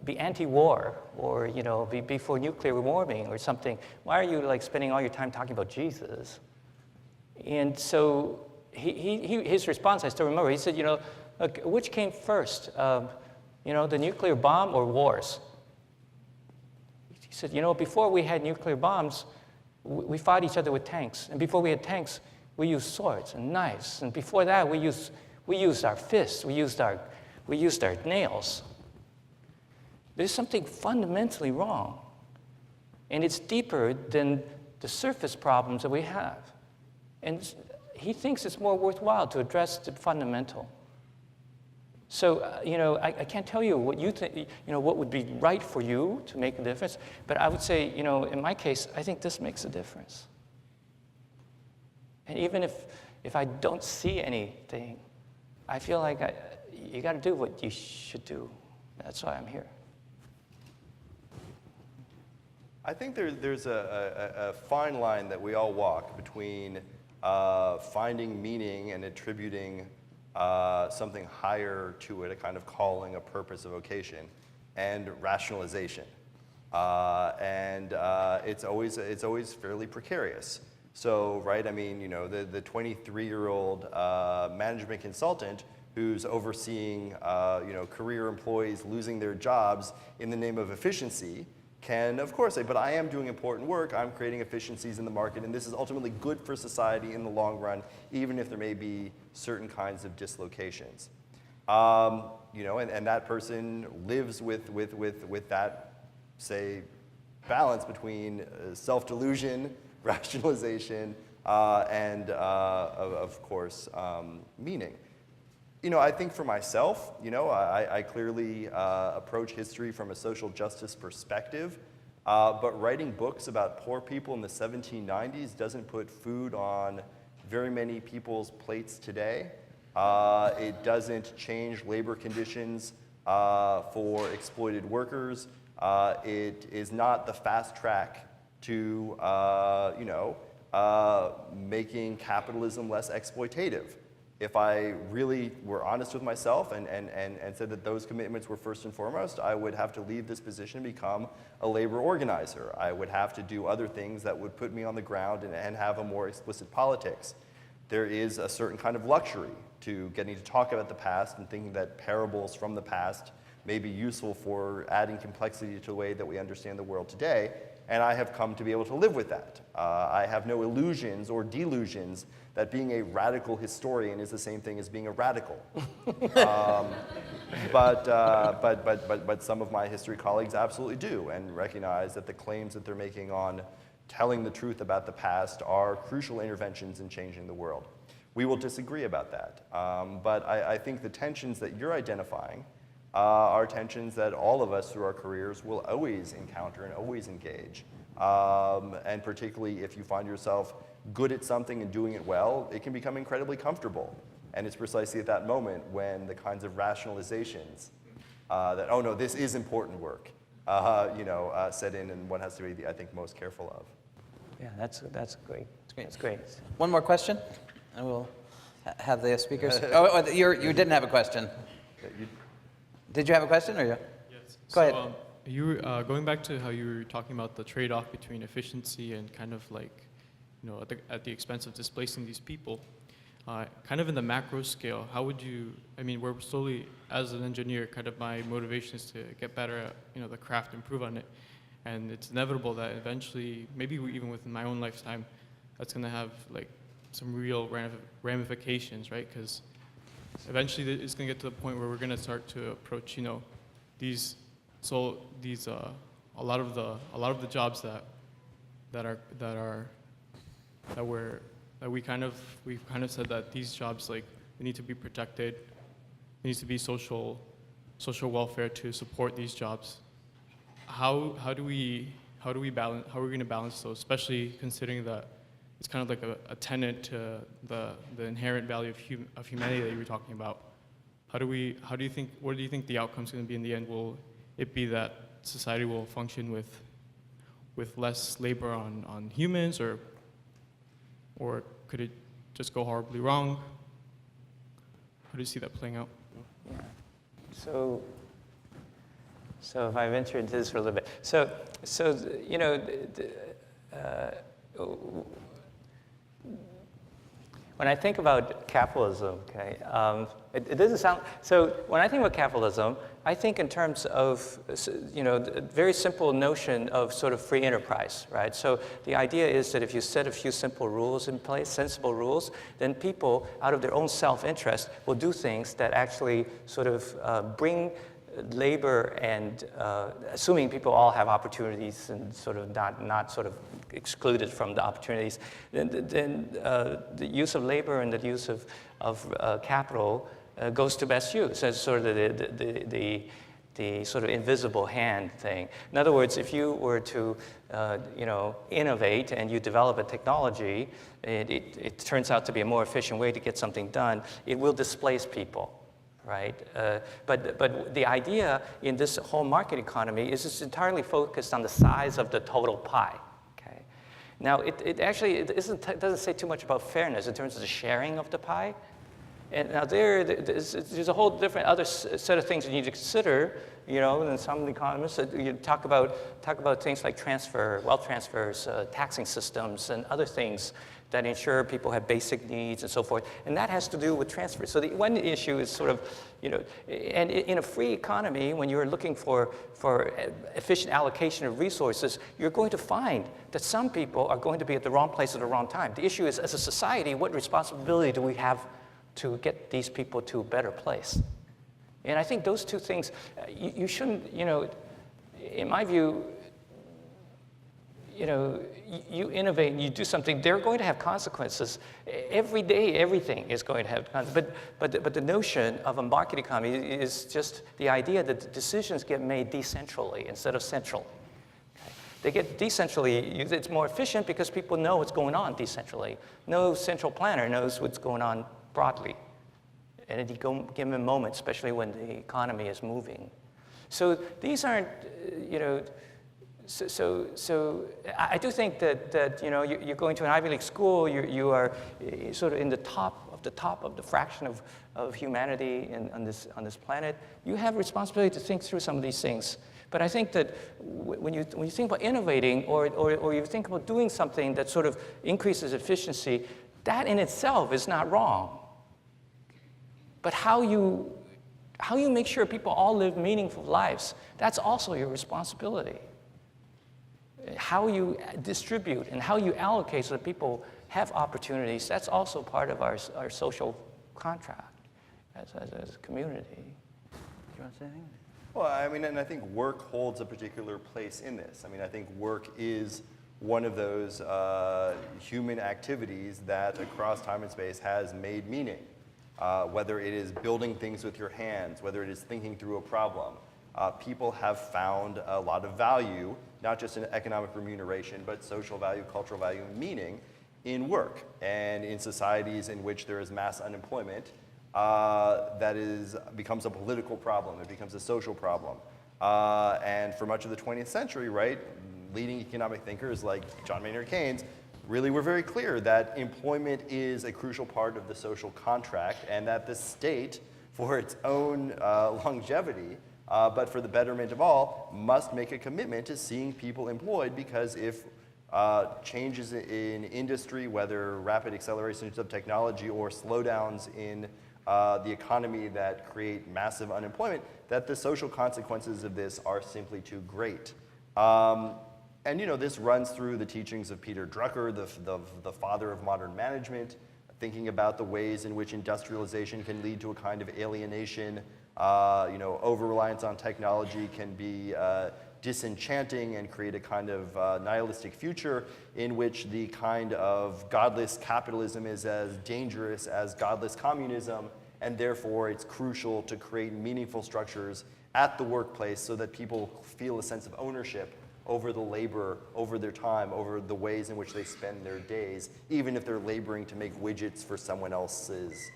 Speaker 4: be anti-war, or be for nuclear warming or something? Why are you spending all your time talking about Jesus? And so his response, I still remember. He said, look, which came first, the nuclear bomb or wars? He said, before we had nuclear bombs, we fought each other with tanks, and before we had tanks, we used swords and knives, and before that, we used our fists, we used our nails. There's something fundamentally wrong And it's deeper than the surface problems that we have. And he thinks it's more worthwhile to address the fundamental. So, I can't tell you what you think, what would be right for you to make a difference, but I would say, in my case, I think this makes a difference. And even if I don't see anything, I feel like you got to do what you should do. That's why I'm here.
Speaker 2: I think there's a fine line that we all walk between finding meaning and attributing something higher to it, a kind of calling, a purpose, a vocation, and rationalization. It's always fairly precarious. So, right, I mean, the 23-year-old management consultant who's overseeing, career employees losing their jobs in the name of efficiency can, of course, say, but I am doing important work, I'm creating efficiencies in the market, and this is ultimately good for society in the long run, even if there may be certain kinds of dislocations. And that person lives with that, say, balance between self-delusion, rationalization, and, of course, meaning. I think for myself, I clearly approach history from a social justice perspective, but writing books about poor people in the 1790s doesn't put food on very many people's plates today. It doesn't change labor conditions for exploited workers. It is not the fast track to, making capitalism less exploitative. If I really were honest with myself and said that those commitments were first and foremost, I would have to leave this position and become a labor organizer. I would have to do other things that would put me on the ground and have a more explicit politics. There is a certain kind of luxury to getting to talk about the past and thinking that parables from the past may be useful for adding complexity to the way that we understand the world today, and I have come to be able to live with that. I have no illusions or delusions that being a radical historian is the same thing as being a radical. But some of my history colleagues absolutely do and recognize that the claims that they're making on telling the truth about the past are crucial interventions in changing the world. We will disagree about that. But I think the tensions that you're identifying are tensions that all of us through our careers will always encounter and always engage. And particularly if you find yourself good at something and doing it well, it can become incredibly comfortable. And it's precisely at that moment when the kinds of rationalizations that, oh no, this is important work, set in, and one has to be, I think, most careful of.
Speaker 4: Yeah, that's great. That's great.
Speaker 3: One more question, and we'll have the speakers. You didn't have a question. Did you have a question, or you?
Speaker 10: Yes.
Speaker 3: Go ahead.
Speaker 10: You were going back to how you were talking about the trade-off between efficiency and kind of like, at the expense of displacing these people. Kind of in the macro scale, how would you, we're slowly, as an engineer, kind of my motivation is to get better at, the craft, improve on it. And it's inevitable that eventually, maybe even within my own lifetime, that's going to have like some real ramifications, right? Because eventually it's going to get to the point where we're going to start to approach, a lot of the jobs we've kind of said that these jobs, like, they need to be protected. There needs to be social welfare to support these jobs. How are we going to balance those, especially considering that it's kind of like a tenet to the inherent value of humanity that you were talking about? What do you think the outcome's going to be in the end? Will it be that society will function with less labor on humans, or could it just go horribly wrong? How do you see that playing out?
Speaker 4: Yeah. So if I venture into this for a little bit, when I think about capitalism, okay, it doesn't sound, so when I think about capitalism, I think in terms of, a very simple notion of sort of free enterprise, right? So the idea is that if you set a few simple rules in place, sensible rules, then people, out of their own self-interest, will do things that actually sort of bring labor and assuming people all have opportunities and sort of not sort of excluded from the opportunities, then the use of labor and the use of capital goes to best use as sort of the sort of invisible hand thing. In other words, if you were to innovate and you develop a technology, it turns out to be a more efficient way to get something done, it will displace people. Right, but the idea in this whole market economy is it's entirely focused on the size of the total pie. Okay, now it doesn't say too much about fairness in terms of the sharing of the pie. And now there's a whole different other set of things you need to consider. And some economists talk about things like wealth transfers, taxing systems, and other things that ensure people have basic needs and so forth. And that has to do with transfer. So the one issue is sort of, and in a free economy, when you're looking for efficient allocation of resources, you're going to find that some people are going to be at the wrong place at the wrong time. The issue is, as a society, what responsibility do we have to get these people to a better place? And I think those two things, you shouldn't, in my view, you innovate and you do something, they're going to have consequences. Every day, everything is going to have consequences. But the notion of a market economy is just the idea that the decisions get made decentrally instead of centrally. Okay? They get decentrally, it's more efficient because people know what's going on decentrally. No central planner knows what's going on broadly at any given moment, especially when the economy is moving. So these aren't, So I do think that you're going to an Ivy League school, you are sort of in the top of the fraction of humanity on this planet. You have a responsibility to think through some of these things. But I think that when you think about innovating or you think about doing something that sort of increases efficiency, that in itself is not wrong. But how you make sure people all live meaningful lives, that's also your responsibility. How you distribute and how you allocate so that people have opportunities, that's also part of our social contract as a community. Do you want to say anything?
Speaker 2: Well, I mean, and I think work holds a particular place in this. I mean, I think work is one of those human activities that across time and space has made meaning. Whether it is building things with your hands, whether it is thinking through a problem, people have found a lot of value, not just in economic remuneration, but social value, cultural value, and meaning in work. And in societies in which there is mass unemployment, that becomes a political problem. It becomes a social problem. And for much of the 20th century, right, leading economic thinkers like John Maynard Keynes really were very clear that employment is a crucial part of the social contract and that the state, for its own longevity, but for the betterment of all, must make a commitment to seeing people employed, because if changes in industry, whether rapid accelerations of technology or slowdowns in the economy that create massive unemployment, that the social consequences of this are simply too great. And this runs through the teachings of Peter Drucker, the father of modern management, thinking about the ways in which industrialization can lead to a kind of alienation. Over-reliance on technology can be disenchanting and create a kind of nihilistic future in which the kind of godless capitalism is as dangerous as godless communism, and therefore it's crucial to create meaningful structures at the workplace so that people feel a sense of ownership over the labor, over their time, over the ways in which they spend their days, even if they're laboring to make widgets for someone else's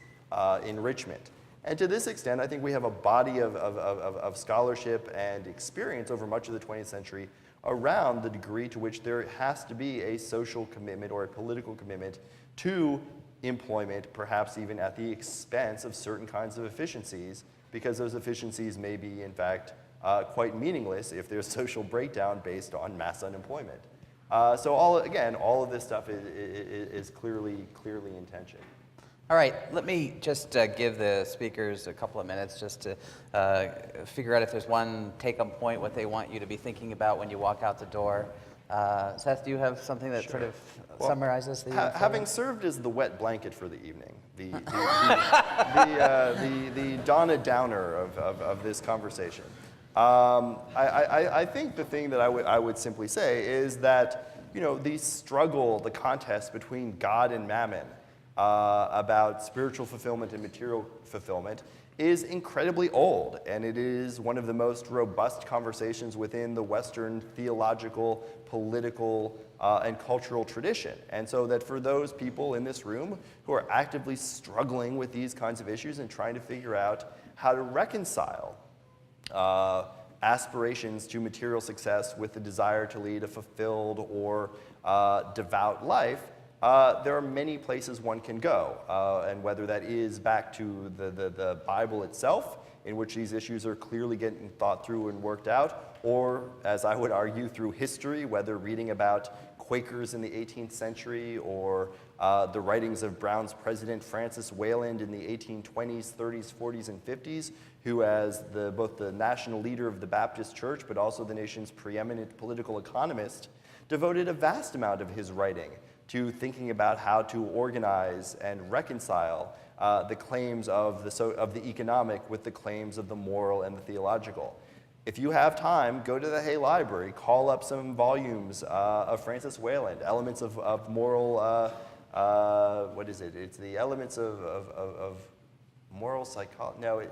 Speaker 2: enrichment. And to this extent, I think we have a body of scholarship and experience over much of the 20th century around the degree to which there has to be a social commitment or a political commitment to employment, perhaps even at the expense of certain kinds of efficiencies, because those efficiencies may be, in fact, quite meaningless if there's social breakdown based on mass unemployment. So all of this stuff is clearly in tension.
Speaker 3: All right, let me just give the speakers a couple of minutes just to figure out if there's one take-home point, what they want you to be thinking about when you walk out the door. Seth, do you have something that sort of summarizes the
Speaker 2: Having served as the wet blanket for the evening, the Donna Downer of this conversation, I think the thing that I would simply say is that, the struggle, the contest between God and mammon about spiritual fulfillment and material fulfillment is incredibly old, and it is one of the most robust conversations within the Western theological, political, and cultural tradition. And so that for those people in this room who are actively struggling with these kinds of issues and trying to figure out how to reconcile aspirations to material success with the desire to lead a fulfilled or devout life, there are many places one can go, and whether that is back to the Bible itself, in which these issues are clearly getting thought through and worked out, or, as I would argue, through history, whether reading about Quakers in the 18th century or the writings of Brown's president Francis Wayland in the 1820s, 30s, 40s, and 50s, who as both the national leader of the Baptist Church, but also the nation's preeminent political economist, devoted a vast amount of his writing to thinking about how to organize and reconcile the claims of the economic with the claims of the moral and the theological. If you have time, go to the Hay Library, call up some volumes of Francis Wayland, Elements of Moral, what is it? It's the Elements of Moral Psychology. No,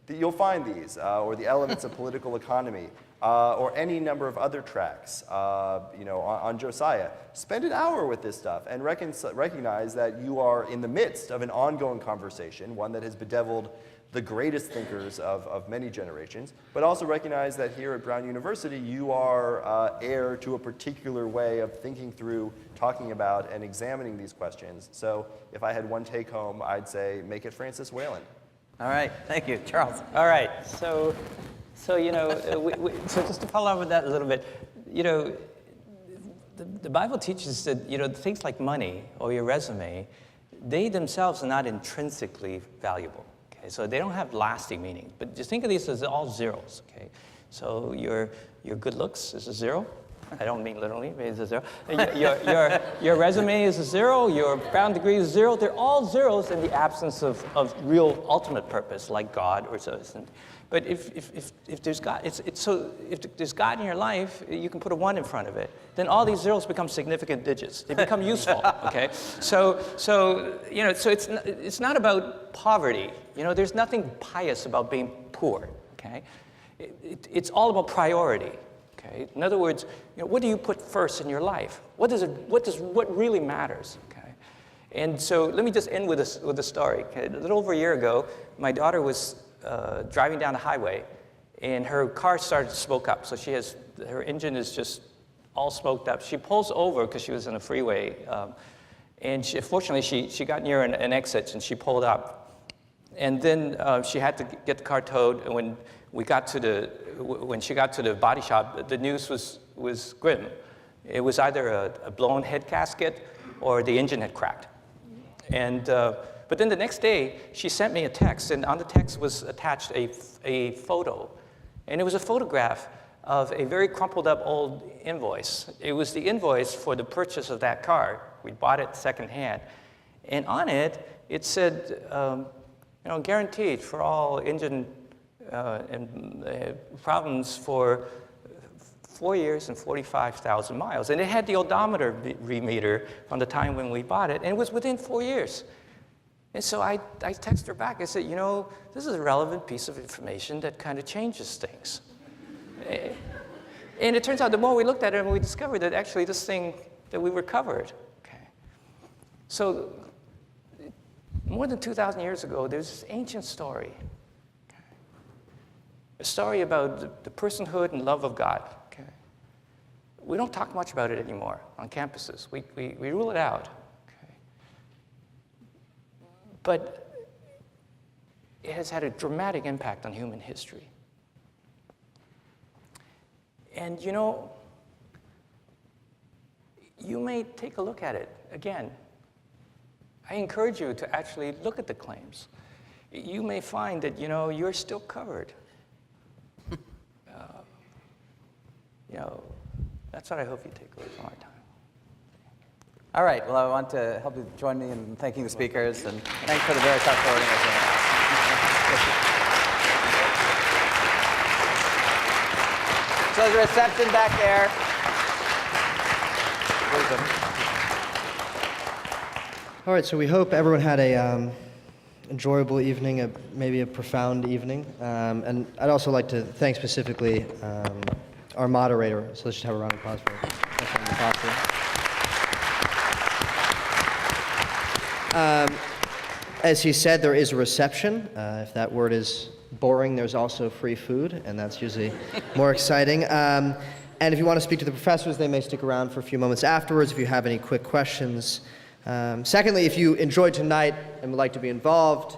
Speaker 2: you'll find these, or the Elements of Political Economy, or any number of other tracks, on Josiah. Spend an hour with this stuff and recognize that you are in the midst of an ongoing conversation, one that has bedeviled the greatest thinkers of many generations, but also recognize that here at Brown University, you are heir to a particular way of thinking through, talking about, and examining these questions. So if I had one take home, I'd say make it Francis Wayland.
Speaker 3: All right, thank you. Charles.
Speaker 4: All right, so so just to follow up with that a little bit, the Bible teaches that, things like money or your resume, they themselves are not intrinsically valuable. Okay, so they don't have lasting meaning. But just think of these as all zeros. Okay, so your good looks is a zero. I don't mean literally, but it's a zero. Your resume is a zero. Your Brown degree is zero. They're all zeros in the absence of real ultimate purpose, like God or so. But if there's God, if there's God in your life, you can put a 1 in front of it. Then all these zeros become significant digits. They become useful. Okay, so it's not about poverty. There's nothing pious about being poor. Okay, it's all about priority. Okay, in other words, what do you put first in your life? What really matters? Okay, and so let me just end with a story. Okay? A little over a year ago, my daughter was driving down the highway, and her car started to smoke up. So her engine is just all smoked up. She pulls over because she was in a freeway, and fortunately she got near an exit and she pulled up, and then she had to get the car towed. And when she got to the body shop, the news was grim. It was either a blown head gasket or the engine had cracked. And but then the next day, she sent me a text, and on the text was attached a photo. And it was a photograph of a very crumpled up old invoice. It was the invoice for the purchase of that car. We bought it secondhand. And on it, it said, guaranteed for all engine problems for 4 years and 45,000 miles. And it had the odometer meter from the time when we bought it, and it was within 4 years. And so I texted her back. I said, this is a relevant piece of information that kind of changes things. And it turns out the more we looked at it, we discovered that actually this thing, that we were covered. Okay. So more than 2,000 years ago, there's this ancient story. Okay. A story about the personhood and love of God. Okay. We don't talk much about it anymore on campuses. We rule it out. But it has had a dramatic impact on human history. And you may take a look at it again. I encourage you to actually look at the claims. You may find that, you're still covered. That's what I hope you take away from our time.
Speaker 3: All right, well, I want to help you join me in thanking the speakers, and thanks for the Veritas for organizing it. So there's a reception back there.
Speaker 1: All right, so we hope everyone had a enjoyable evening, maybe a profound evening. And I'd also like to thank specifically our moderator. So let's just have a round of applause for as he said, there is a reception. If that word is boring, there's also free food, and that's usually more exciting. And if you want to speak to the professors, they may stick around for a few moments afterwards if you have any quick questions. Secondly, if you enjoyed tonight and would like to be involved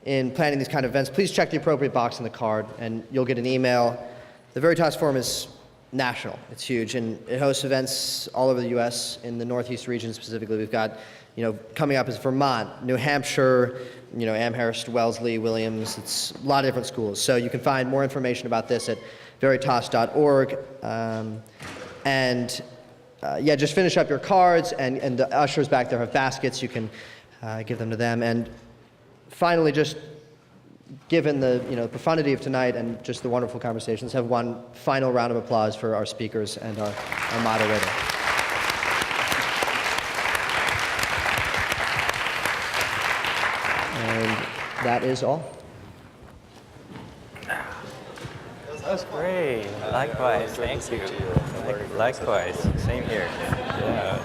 Speaker 1: in planning these kind of events, please check the appropriate box in the card, and you'll get an email. The Veritas Forum is national. It's huge, and it hosts events all over the U.S. in the Northeast region specifically. We've got, coming up is Vermont, New Hampshire, Amherst, Wellesley, Williams. It's a lot of different schools. So you can find more information about this at veritas.org. Just finish up your cards, and the ushers back there have baskets. You can give them to them. And finally, just given the profundity of tonight and just the wonderful conversations, have one final round of applause for our speakers and our moderator. And that is all.
Speaker 11: That was great. Likewise. Thank you. Likewise. Same here. Yeah.